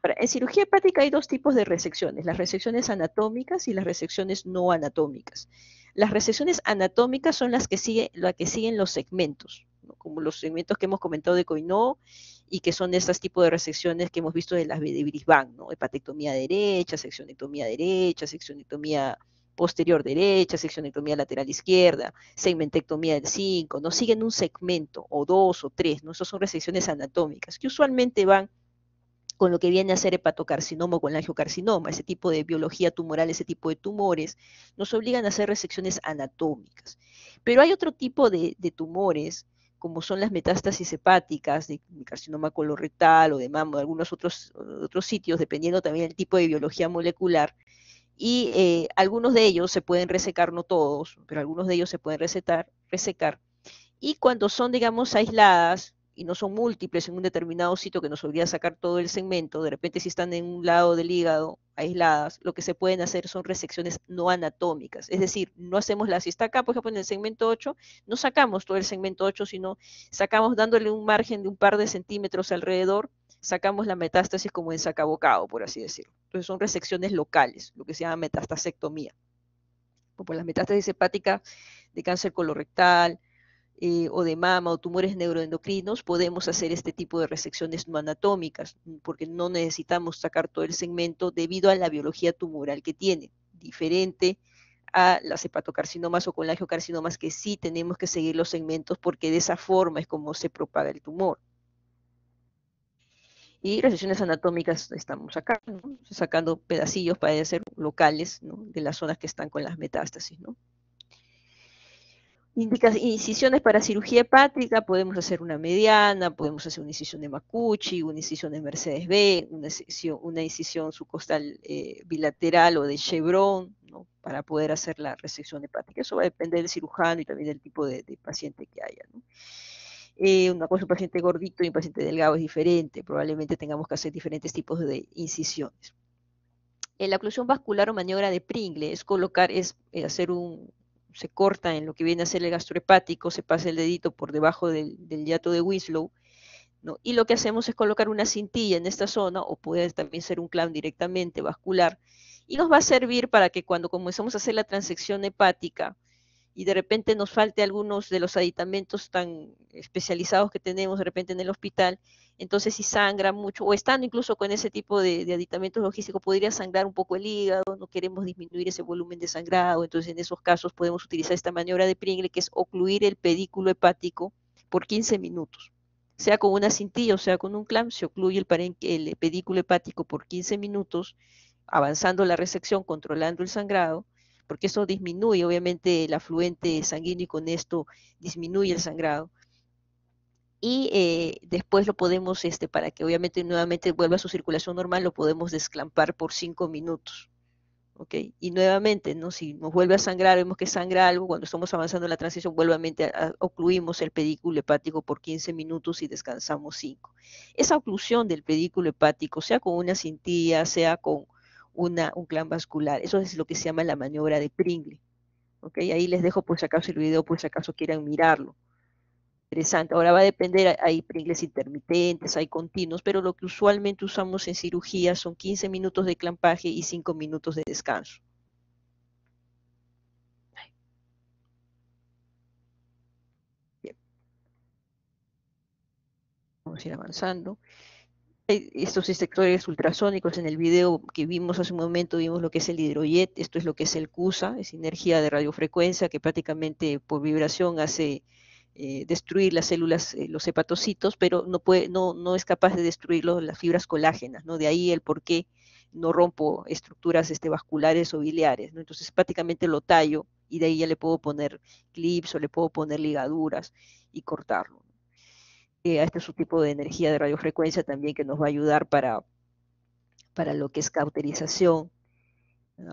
Ahora, en cirugía hepática hay 2 tipos de resecciones, las resecciones anatómicas y las resecciones no anatómicas. Las resecciones anatómicas son las que siguen los segmentos, ¿no? Como los segmentos que hemos comentado de Coinot y que son estos tipos de resecciones que hemos visto de las de Brisbane, ¿no? Hepatectomía derecha, seccionectomía posterior derecha, seccionectomía lateral izquierda, segmentectomía del 5, ¿no? Siguen un segmento, o 2 o 3, ¿no? Esas son resecciones anatómicas, que usualmente van con lo que viene a ser hepatocarcinoma o con angiocarcinoma, ese tipo de biología tumoral, ese tipo de tumores, nos obligan a hacer resecciones anatómicas. Pero hay otro tipo de tumores, como son las metástasis hepáticas, de carcinoma colorectal o de mama, o de algunos otros sitios, dependiendo también del tipo de biología molecular, y algunos de ellos se pueden resecar, no todos, pero algunos de ellos se pueden resecar, y cuando son, digamos, aisladas, y no son múltiples en un determinado sitio que nos obliga a sacar todo el segmento, de repente si están en un lado del hígado aisladas, lo que se pueden hacer son resecciones no anatómicas, es decir, no hacemos si está acá, por ejemplo, en el segmento 8, no sacamos todo el segmento 8, sino sacamos dándole un margen de un par de centímetros alrededor, sacamos la metástasis como en sacabocado, por así decirlo. Entonces son resecciones locales, lo que se llama metastasectomía. Como la metástasis hepática de cáncer colorectal, o de mama o tumores neuroendocrinos, podemos hacer este tipo de resecciones no anatómicas, porque no necesitamos sacar todo el segmento debido a la biología tumoral que tiene, diferente a las hepatocarcinomas o colangiocarcinomas que sí tenemos que seguir los segmentos porque de esa forma es como se propaga el tumor. Y resecciones anatómicas estamos sacando, ¿no? Sacando pedacillos para hacer locales, ¿no? De las zonas que están con las metástasis, ¿no? Incisiones para cirugía hepática, podemos hacer una mediana, podemos hacer una incisión de Macucci, una incisión de Mercedes B, una incisión subcostal bilateral o de Chevron, ¿no? Para poder hacer la resección hepática. Eso va a depender del cirujano y también del tipo de paciente que haya, ¿no? Una cosa, un paciente gordito y un paciente delgado es diferente, probablemente tengamos que hacer diferentes tipos de incisiones. La oclusión vascular o maniobra de Pringle es hacer se corta en lo que viene a ser el gastrohepático, se pasa el dedito por debajo del hiato de Winslow, ¿no? Y lo que hacemos es colocar una cintilla en esta zona, o puede también ser un clamp directamente vascular, y nos va a servir para que cuando comenzamos a hacer la transección hepática, y de repente nos falte algunos de los aditamentos tan especializados que tenemos de repente en el hospital, entonces si sangra mucho, o estando incluso con ese tipo de aditamentos logísticos, podría sangrar un poco el hígado, no queremos disminuir ese volumen de sangrado, entonces en esos casos podemos utilizar esta maniobra de Pringle, que es ocluir el pedículo hepático por 15 minutos. Sea con una cintilla o sea con un clamp, se ocluye el pedículo hepático por 15 minutos, avanzando la resección, controlando el sangrado, porque eso disminuye obviamente el afluente sanguíneo y con esto disminuye el sangrado. Y después lo podemos, para que obviamente nuevamente vuelva a su circulación normal, lo podemos desclampar por 5 minutos. ¿Ok? Y nuevamente, ¿no? Si nos vuelve a sangrar, vemos que sangra algo, cuando estamos avanzando en la transición, nuevamente ocluimos el pedículo hepático por 15 minutos y descansamos 5. Esa oclusión del pedículo hepático, sea con una cintilla, sea con un clamp vascular, eso es lo que se llama la maniobra de Pringle. ¿Ok? Ahí les dejo por si acaso el video, por si acaso quieran mirarlo. Interesante. Ahora va a depender, hay Pringles intermitentes, hay continuos, pero lo que usualmente usamos en cirugía son 15 minutos de clampaje y 5 minutos de descanso. Bien. Vamos a ir avanzando. Estos sectores ultrasónicos en el video que vimos hace un momento, vimos lo que es el hidrojet, esto es lo que es el CUSA, es energía de radiofrecuencia que prácticamente por vibración hace destruir las células, los hepatocitos, pero no es capaz de destruir las fibras colágenas, ¿no? De ahí el por qué no rompo estructuras vasculares o biliares, ¿no? Entonces prácticamente lo tallo y de ahí ya le puedo poner clips o le puedo poner ligaduras y cortarlo. Este es un tipo de energía de radiofrecuencia también que nos va a ayudar para lo que es cauterización.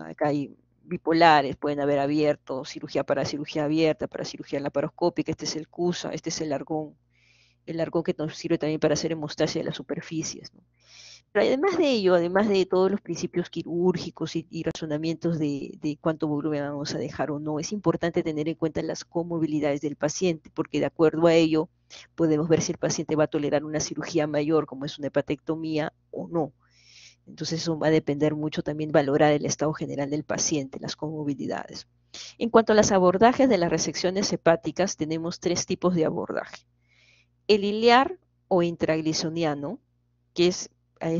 Acá hay bipolares, pueden haber abiertos, cirugía para cirugía abierta, para cirugía laparoscópica, este es el CUSA, este es el argón que nos sirve también para hacer hemostasia de las superficies, ¿no? Pero además de ello, además de todos los principios quirúrgicos y razonamientos de cuánto volumen vamos a dejar o no, es importante tener en cuenta las comorbilidades del paciente, porque de acuerdo a ello podemos ver si el paciente va a tolerar una cirugía mayor, como es una hepatectomía o no. Entonces eso va a depender mucho también valorar el estado general del paciente, las comorbilidades. En cuanto a los abordajes de las resecciones hepáticas, tenemos 3 tipos de abordaje. El iliar o intragliconiano, que es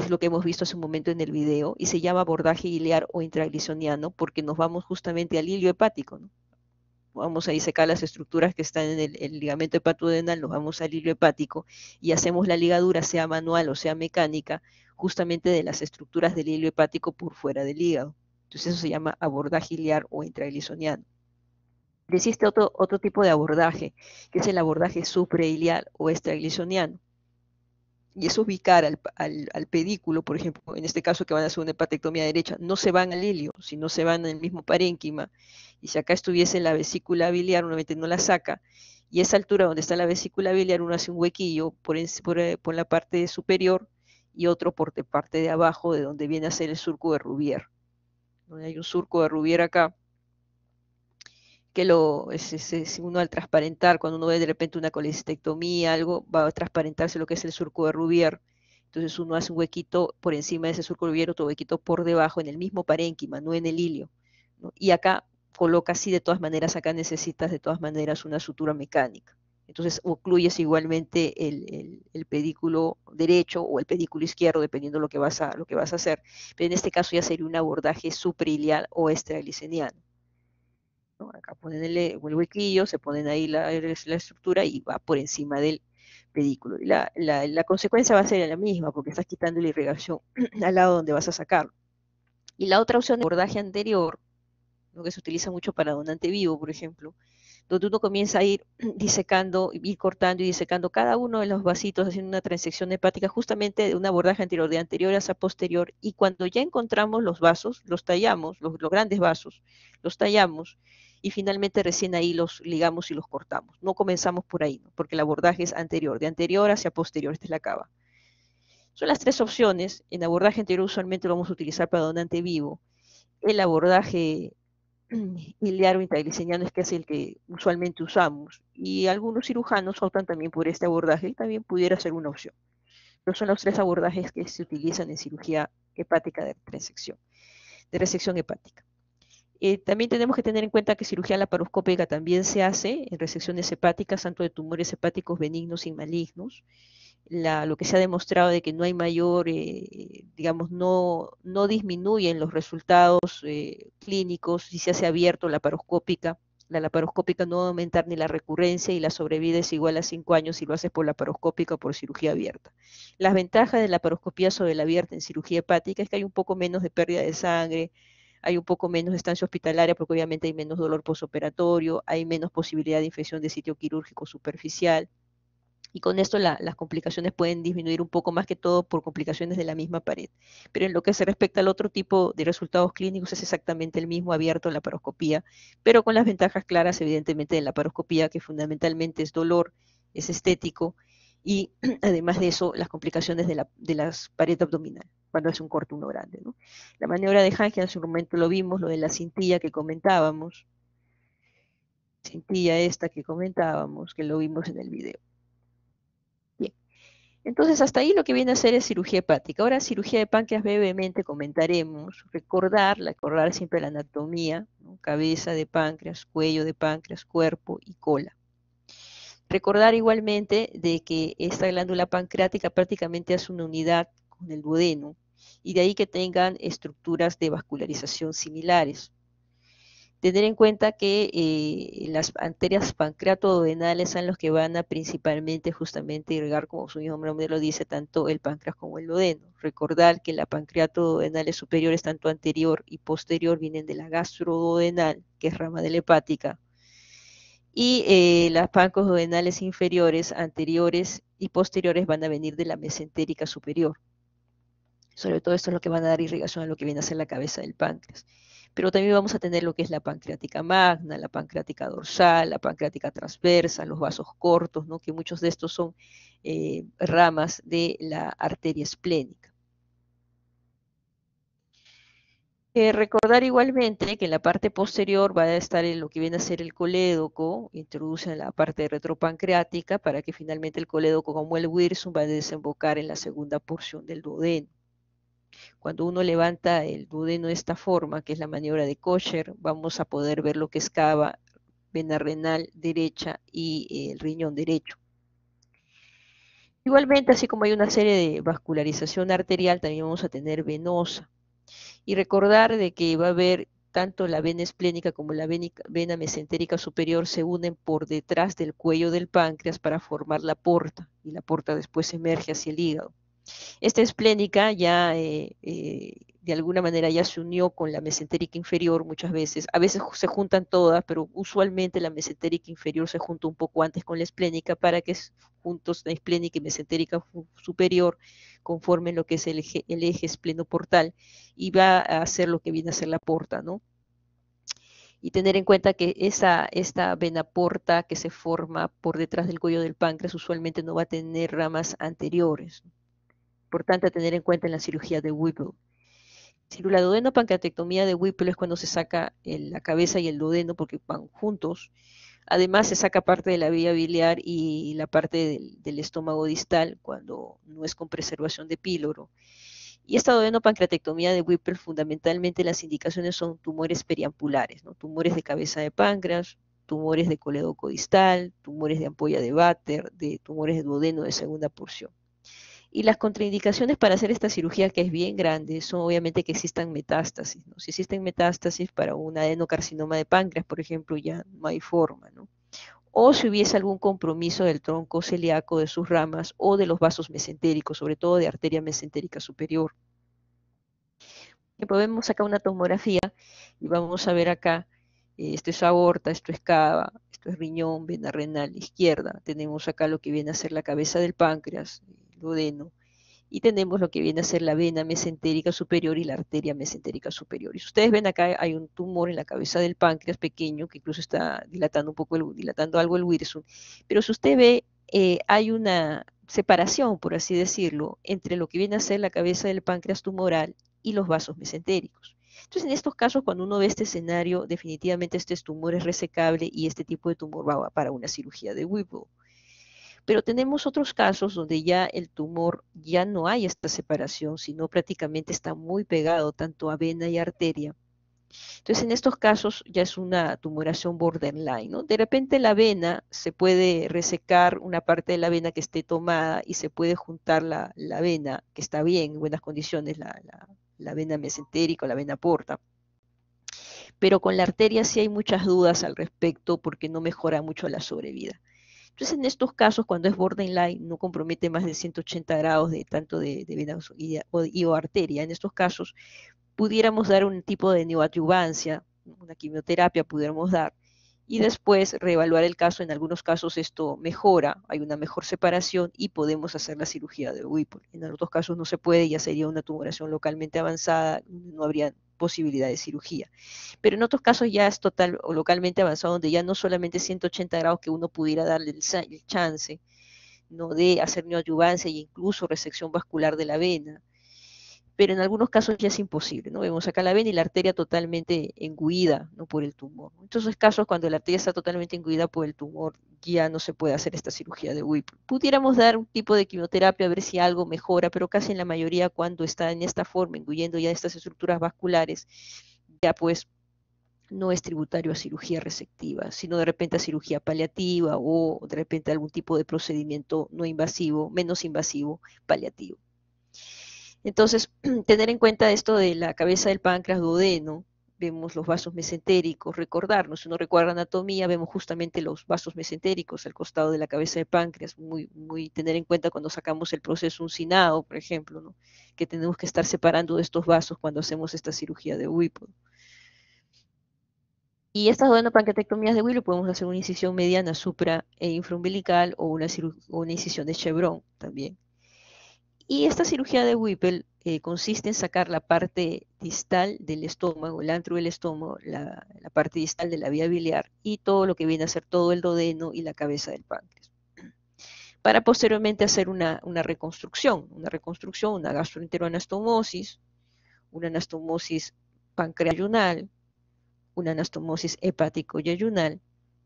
lo que hemos visto hace un momento en el video, y se llama abordaje iliar o intragliconiano porque nos vamos justamente al hilio hepático, ¿no? Vamos a disecar las estructuras que están en el ligamento hepatodenal, nos vamos al hilo hepático y hacemos la ligadura, sea manual o sea mecánica, justamente de las estructuras del hilo hepático por fuera del hígado. Entonces eso se llama abordaje iliar o intragliconiano. Existe otro tipo de abordaje, que es el abordaje suprailiar o extragliconiano. Y es ubicar al pedículo, por ejemplo, en este caso que van a hacer una hepatectomía derecha, no se van al ilio, sino se van al mismo parénquima. Y si acá estuviese la vesícula biliar, normalmente no la saca. Y esa altura donde está la vesícula biliar, uno hace un huequillo por la parte superior y otro por la parte de abajo, de donde viene a ser el surco de Rubier. Donde hay un surco de Rubier acá, que uno al transparentar, cuando uno ve de repente una colecistectomía, algo, va a transparentarse lo que es el surco de Rubier. Entonces uno hace un huequito por encima de ese surco de Rubier, otro huequito por debajo, en el mismo parénquima, no en el ilio, ¿no? Y acá coloca así de todas maneras, acá necesitas de todas maneras una sutura mecánica. Entonces ocluyes igualmente el pedículo derecho o el pedículo izquierdo, dependiendo de lo que vas a hacer. Pero en este caso ya sería un abordaje suprailiar o extragliceniano, ¿no? Acá ponen el huequillo, se ponen ahí la estructura y va por encima del pedículo. Y la consecuencia va a ser la misma, porque estás quitando la irrigación al lado donde vas a sacarlo. Y la otra opción de abordaje anterior, lo que se utiliza mucho para donante vivo, por ejemplo, donde uno comienza a ir disecando, ir cortando y disecando cada uno de los vasitos, haciendo una transección hepática justamente de un abordaje anterior, de anterior hacia posterior, y cuando ya encontramos los vasos, los tallamos, los grandes vasos, los tallamos, y finalmente recién ahí los ligamos y los cortamos. No comenzamos por ahí, ¿no? Porque el abordaje es anterior, de anterior hacia posterior, esta es la cava. Son las 3 opciones. En abordaje anterior usualmente lo vamos a utilizar para donante vivo. El abordaje iliar o intragliceniano es que es el que usualmente usamos, y algunos cirujanos optan también por este abordaje y también pudiera ser una opción. Pero son los 3 abordajes que se utilizan en cirugía hepática de resección hepática. También tenemos que tener en cuenta que cirugía laparoscópica también se hace en resecciones hepáticas, tanto de tumores hepáticos benignos y malignos. Lo que se ha demostrado de que no hay mayor, digamos, no disminuyen los resultados clínicos si se hace abierto laparoscópica. La laparoscópica no va a aumentar ni la recurrencia y la sobrevida es igual a 5 años si lo haces por laparoscópica o por cirugía abierta. Las ventajas de la laparoscopía sobre la abierta en cirugía hepática es que hay un poco menos de pérdida de sangre, hay un poco menos de estancia hospitalaria porque obviamente hay menos dolor posoperatorio, hay menos posibilidad de infección de sitio quirúrgico superficial. Y con esto las complicaciones pueden disminuir un poco más que todo por complicaciones de la misma pared. Pero en lo que se respecta al otro tipo de resultados clínicos es exactamente el mismo abierto en la laparoscopía, pero con las ventajas claras evidentemente de la laparoscopía, que fundamentalmente es dolor, es estético y además de eso las complicaciones de las paredes abdominales cuando es un corte uno grande, ¿no? La maniobra de Hanke hace un momento lo vimos, lo de la cintilla que comentábamos, cintilla esta que comentábamos, que lo vimos en el video. Bien. Entonces, hasta ahí lo que viene a ser es cirugía hepática. Ahora, cirugía de páncreas brevemente comentaremos. Recordar siempre la anatomía, ¿no? Cabeza de páncreas, cuello de páncreas, cuerpo y cola. Recordar igualmente de que esta glándula pancreática prácticamente hace una unidad con el duodeno y de ahí que tengan estructuras de vascularización similares. Tener en cuenta que las arterias pancreatoduodenales son los que van a principalmente justamente irrigar, como su mismo nombre lo dice, tanto el páncreas como el duodeno. Recordar que la pancreatoduodenales superiores, tanto anterior y posterior, vienen de la gastroduodenal, que es rama de la hepática, y las pancreatoduodenales inferiores, anteriores y posteriores van a venir de la mesentérica superior. Sobre todo esto es lo que van a dar irrigación a lo que viene a ser la cabeza del páncreas. Pero también vamos a tener lo que es la pancreática magna, la pancreática dorsal, la pancreática transversa, los vasos cortos, ¿no? Que muchos de estos son ramas de la arteria esplénica. Recordar igualmente que en la parte posterior va a estar en lo que viene a ser el colédoco, introduce en la parte retropancreática para que finalmente el colédoco, como el wirsum, va a desembocar en la segunda porción del duodeno. Cuando uno levanta el duodeno de esta forma, que es la maniobra de Kocher, vamos a poder ver lo que es cava, vena renal derecha y el riñón derecho. Igualmente, así como hay una serie de vascularización arterial, también vamos a tener venosa. Y recordar de que va a haber tanto la vena esplénica como la vena mesentérica superior se unen por detrás del cuello del páncreas para formar la porta, y la porta después emerge hacia el hígado. Esta esplénica ya de alguna manera ya se unió con la mesentérica inferior muchas veces. A veces se juntan todas, pero usualmente la mesentérica inferior se junta un poco antes con la esplénica para que juntos la esplénica y mesentérica superior conformen lo que es el eje esplenoportal y va a hacer lo que viene a ser la porta, ¿no? Y tener en cuenta que esta vena porta que se forma por detrás del cuello del páncreas usualmente no va a tener ramas anteriores. Importante a tener en cuenta en la cirugía de Whipple. La duodenopancreatectomía de Whipple es cuando se saca la cabeza y el duodeno porque van juntos. Además se saca parte de la vía biliar y la parte del estómago distal cuando no es con preservación de píloro. Y esta duodenopancreatectomía de Whipple fundamentalmente las indicaciones son tumores periampulares, ¿no? Tumores de cabeza de páncreas, tumores de colédoco distal, tumores de ampolla de Vater, de tumores de duodeno de segunda porción. Y las contraindicaciones para hacer esta cirugía, que es bien grande, son obviamente que existan metástasis, ¿no? Si existen metástasis para un adenocarcinoma de páncreas, por ejemplo, ya no hay forma, ¿no? O si hubiese algún compromiso del tronco celíaco de sus ramas o de los vasos mesentéricos, sobre todo de arteria mesentérica superior. Y podemos sacar una tomografía y vamos a ver acá, esto es aorta, esto es cava, esto es riñón, vena renal izquierda. Tenemos acá lo que viene a ser la cabeza del páncreas, el duodeno, y tenemos lo que viene a ser la vena mesentérica superior y la arteria mesentérica superior. Y si ustedes ven acá hay un tumor en la cabeza del páncreas pequeño que incluso está dilatando un poco, dilatando algo el wirsum, pero si usted ve hay una separación, por así decirlo, entre lo que viene a ser la cabeza del páncreas tumoral y los vasos mesentéricos. Entonces, en estos casos, cuando uno ve este escenario, definitivamente este tumor es resecable y este tipo de tumor va para una cirugía de Whipple. Pero tenemos otros casos donde ya el tumor ya no hay esta separación, sino prácticamente está muy pegado tanto a vena y arteria. Entonces, en estos casos ya es una tumoración borderline, ¿no? De repente la vena se puede resecar una parte de la vena que esté tomada y se puede juntar la vena que está bien, en buenas condiciones, la vena mesentérica o la vena porta. Pero con la arteria sí hay muchas dudas al respecto porque no mejora mucho la sobrevida. Entonces, en estos casos, cuando es borderline, no compromete más de 180 grados de tanto de vena o arteria. En estos casos, pudiéramos dar un tipo de neoadyuvancia, una quimioterapia pudiéramos dar, y después reevaluar el caso. En algunos casos esto mejora, hay una mejor separación y podemos hacer la cirugía de Whipple. En otros casos no se puede, ya sería una tumoración localmente avanzada, no habría posibilidad de cirugía. Pero en otros casos ya es total o localmente avanzado, donde ya no solamente 180 grados que uno pudiera darle el chance, ¿no?, de hacer neoadyuvancia e incluso resección vascular de la vena, pero en algunos casos ya es imposible, ¿no? Vemos acá la vena y la arteria totalmente engüida, ¿no?, por el tumor. En esos casos, cuando la arteria está totalmente engüida por el tumor, ya no se puede hacer esta cirugía de Whipple. Pudiéramos dar un tipo de quimioterapia a ver si algo mejora, pero casi en la mayoría cuando está en esta forma, engüyendo ya estas estructuras vasculares, ya pues no es tributario a cirugía resectiva, sino de repente a cirugía paliativa o de repente algún tipo de procedimiento no invasivo, menos invasivo, paliativo. Entonces, tener en cuenta esto de la cabeza del páncreas duodeno, vemos los vasos mesentéricos, recordarnos, si uno recuerda anatomía, vemos justamente los vasos mesentéricos al costado de la cabeza del páncreas, muy tener en cuenta cuando sacamos el proceso uncinado, por ejemplo, ¿no?, que tenemos que estar separando de estos vasos cuando hacemos esta cirugía de Whipple. Y estas duodenopancreatectomías de Whipple podemos hacer una incisión mediana supra e infraumbilical o una incisión de Chevron también. Y esta cirugía de Whipple consiste en sacar la parte distal del estómago, el antro del estómago, la parte distal de la vía biliar y todo lo que viene a ser todo el duodeno y la cabeza del páncreas, para posteriormente hacer una reconstrucción, una gastroenteroanastomosis, una anastomosis pancreayunal, una anastomosis hepático-yeyunal,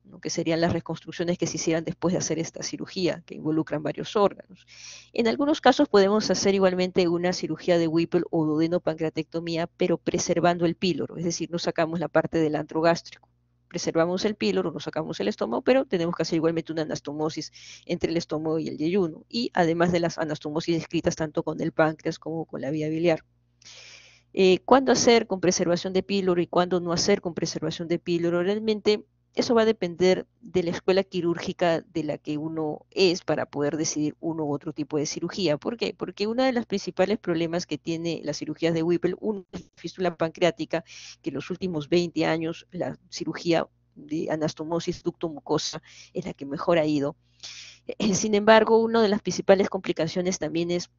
¿no?, que serían las reconstrucciones que se hicieran después de hacer esta cirugía, que involucran varios órganos. En algunos casos podemos hacer igualmente una cirugía de Whipple o duodenopancreatectomía, pero preservando el píloro, es decir, no sacamos la parte del antro gástrico. Preservamos el píloro, no sacamos el estómago, pero tenemos que hacer igualmente una anastomosis entre el estómago y el yeyuno, y además de las anastomosis descritas tanto con el páncreas como con la vía biliar. ¿Cuándo hacer con preservación de píloro y cuándo no hacer con preservación de píloro? Realmente eso va a depender de la escuela quirúrgica de la que uno es para poder decidir uno u otro tipo de cirugía. ¿Por qué? Porque uno de los principales problemas que tiene las cirugías de Whipple, uno es la fístula pancreática, que en los últimos 20 años la cirugía de anastomosis ductomucosa es la que mejor ha ido. Sin embargo, una de las principales complicaciones también es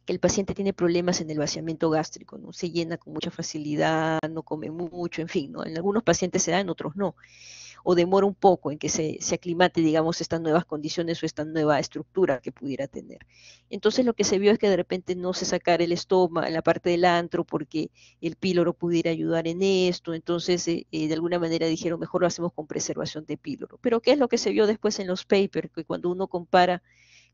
que el paciente tiene problemas en el vaciamiento gástrico, ¿no? Se llena con mucha facilidad, no come mucho, en fin, ¿no? En algunos pacientes se da, en otros no, o demora un poco en que se aclimate, digamos, estas nuevas condiciones o esta nueva estructura que pudiera tener. Entonces lo que se vio es que de repente no se sacara el estómago, la parte del antro, porque el píloro pudiera ayudar en esto. Entonces de alguna manera dijeron, mejor lo hacemos con preservación de píloro. Pero ¿qué es lo que se vio después en los papers? Que cuando uno compara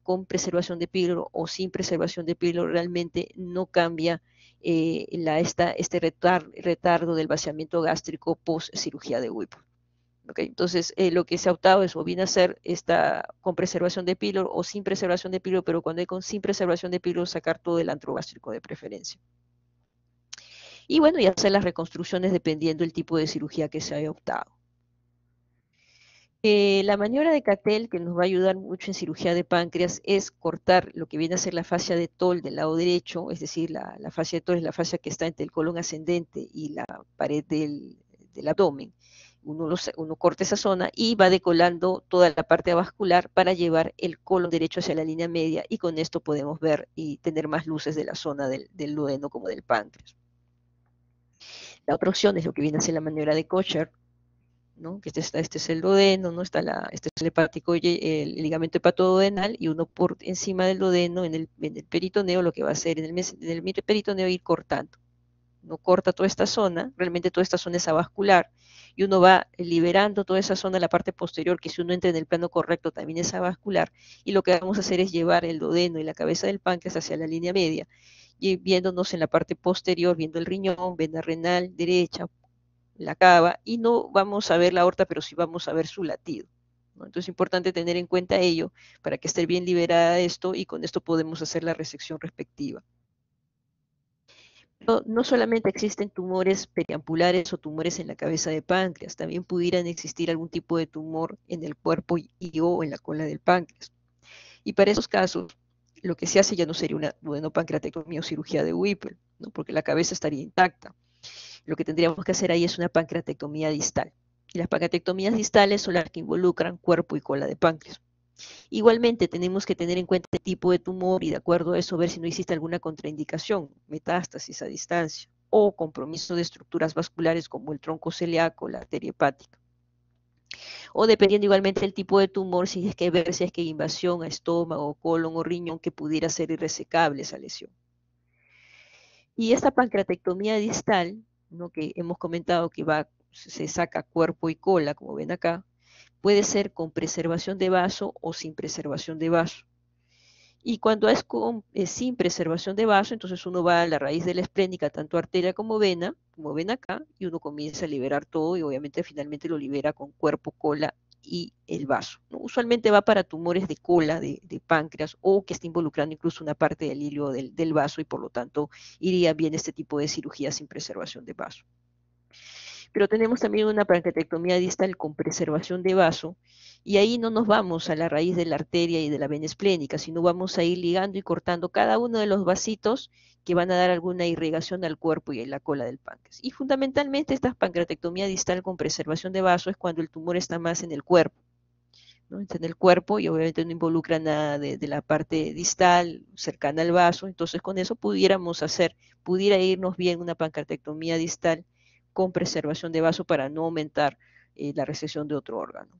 con preservación de píloro o sin preservación de píloro, realmente no cambia este retardo del vaciamiento gástrico post cirugía de Whipple. ¿Okay? Entonces, lo que se ha optado es o bien hacer esta con preservación de píloro o sin preservación de píloro, pero cuando hay sin preservación de píloro, sacar todo el antro gástrico de preferencia. Y bueno, y hacer las reconstrucciones dependiendo del tipo de cirugía que se haya optado. La maniobra de Cattell, que nos va a ayudar mucho en cirugía de páncreas, es cortar lo que viene a ser la fascia de Toll del lado derecho, es decir, la fascia de Toll es la fascia que está entre el colon ascendente y la pared del abdomen. Uno corta esa zona y va decolando toda la parte vascular para llevar el colon derecho hacia la línea media, y con esto podemos ver y tener más luces de la zona del duodeno como del páncreas. La otra opción es lo que viene a ser la maniobra de Kocher, ¿no? Que este es el duodeno, ¿no? Este es el hepático, el ligamento hepatoduodenal, y uno por encima del duodeno, en el peritoneo, lo que va a hacer en el peritoneo, ir cortando. Uno corta toda esta zona, realmente toda esta zona es avascular, y uno va liberando toda esa zona, la parte posterior, que si uno entra en el plano correcto también es avascular, y lo que vamos a hacer es llevar el duodeno y la cabeza del páncreas hacia la línea media, y viéndonos en la parte posterior, viendo el riñón, vena renal derecha, la cava, y no vamos a ver la aorta, pero sí vamos a ver su latido, ¿no? Entonces es importante tener en cuenta ello para que esté bien liberada esto y con esto podemos hacer la resección respectiva. No solamente existen tumores periampulares o tumores en la cabeza de páncreas, también pudieran existir algún tipo de tumor en el cuerpo y o en la cola del páncreas. Y para esos casos, lo que se hace ya no sería una pancreatectomía o cirugía de Whipple, ¿no? Porque la cabeza estaría intacta. Lo que tendríamos que hacer ahí es una pancreatectomía distal. Y las pancreatectomías distales son las que involucran cuerpo y cola de páncreas. Igualmente tenemos que tener en cuenta el tipo de tumor y de acuerdo a eso ver si no existe alguna contraindicación, metástasis a distancia o compromiso de estructuras vasculares como el tronco celíaco, la arteria hepática. O dependiendo igualmente del tipo de tumor, si es que ver si es que hay invasión a estómago, colon o riñón que pudiera ser irresecable esa lesión. Y esta pancreatectomía distal, ¿no? Que hemos comentado que se saca cuerpo y cola, como ven acá, puede ser con preservación de vaso o sin preservación de vaso. Y cuando es sin preservación de vaso, entonces uno va a la raíz de la esplénica, tanto arteria como ven acá, y uno comienza a liberar todo y obviamente finalmente lo libera con cuerpo, cola y el vaso, ¿no? Usualmente va para tumores de cola, de páncreas, o que está involucrando incluso una parte del hilo del vaso y por lo tanto iría bien este tipo de cirugía sin preservación de vaso. Pero tenemos también una pancreatectomía distal con preservación de vaso, y ahí no nos vamos a la raíz de la arteria y de la vena esplénica, sino vamos a ir ligando y cortando cada uno de los vasitos que van a dar alguna irrigación al cuerpo y a la cola del páncreas. Y fundamentalmente esta pancreatectomía distal con preservación de vaso es cuando el tumor está más en el cuerpo, ¿no? Está en el cuerpo y obviamente no involucra nada de la parte distal cercana al vaso, entonces con eso pudiera irnos bien una pancreatectomía distal con preservación de vaso para no aumentar la resección de otro órgano.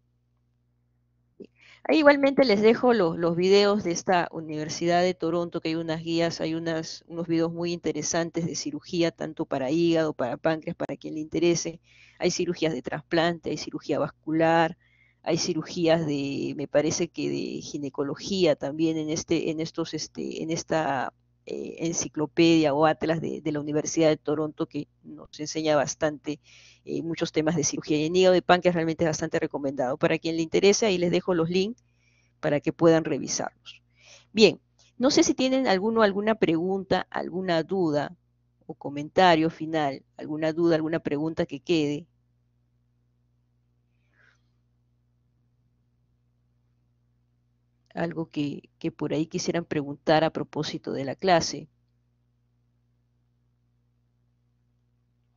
Ahí igualmente les dejo los videos de esta Universidad de Toronto, que hay unas guías, hay unos videos muy interesantes de cirugía, tanto para hígado, para páncreas, para quien le interese. Hay cirugías de trasplante, hay cirugía vascular, hay cirugías me parece que de ginecología también en esta enciclopedia o atlas de la Universidad de Toronto que nos enseña bastante muchos temas de cirugía y en hígado de páncreas realmente es bastante recomendado. Para quien le interese, ahí les dejo los links para que puedan revisarlos. Bien, no sé si tienen alguna pregunta, alguna duda o comentario final, alguna duda, alguna pregunta que quede. Algo que por ahí quisieran preguntar a propósito de la clase.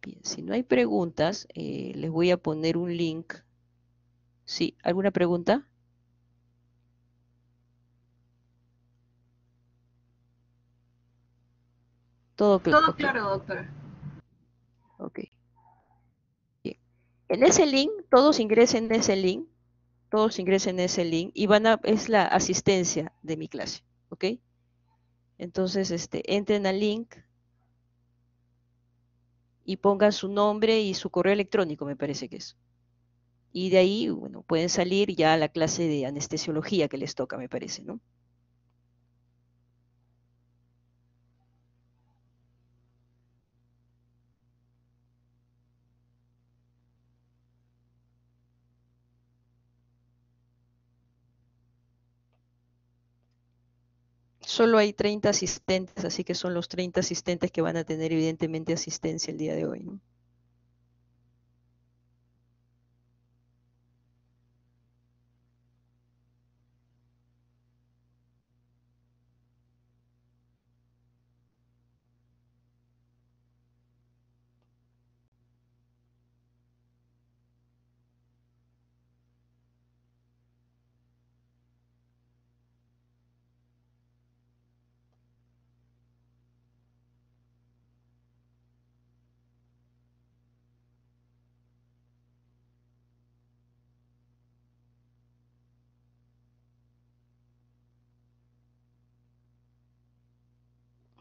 Bien, si no hay preguntas, les voy a poner un link. ¿Sí? ¿Alguna pregunta? Todo claro. Todo Ok, claro, doctora. ok. Bien. En ese link, todos ingresen en ese link y es la asistencia de mi clase, ¿ok? Entonces, entren al link y pongan su nombre y su correo electrónico, me parece que es. Y de ahí, bueno, pueden salir ya a la clase de anestesiología que les toca, me parece, ¿no? Solo hay 30 asistentes, así que son los 30 asistentes que van a tener evidentemente asistencia el día de hoy, ¿no?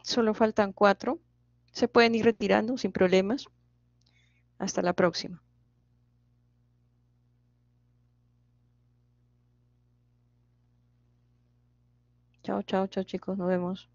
Solo faltan 4. Se pueden ir retirando sin problemas. Hasta la próxima. Chao, chao, chao chicos, nos vemos.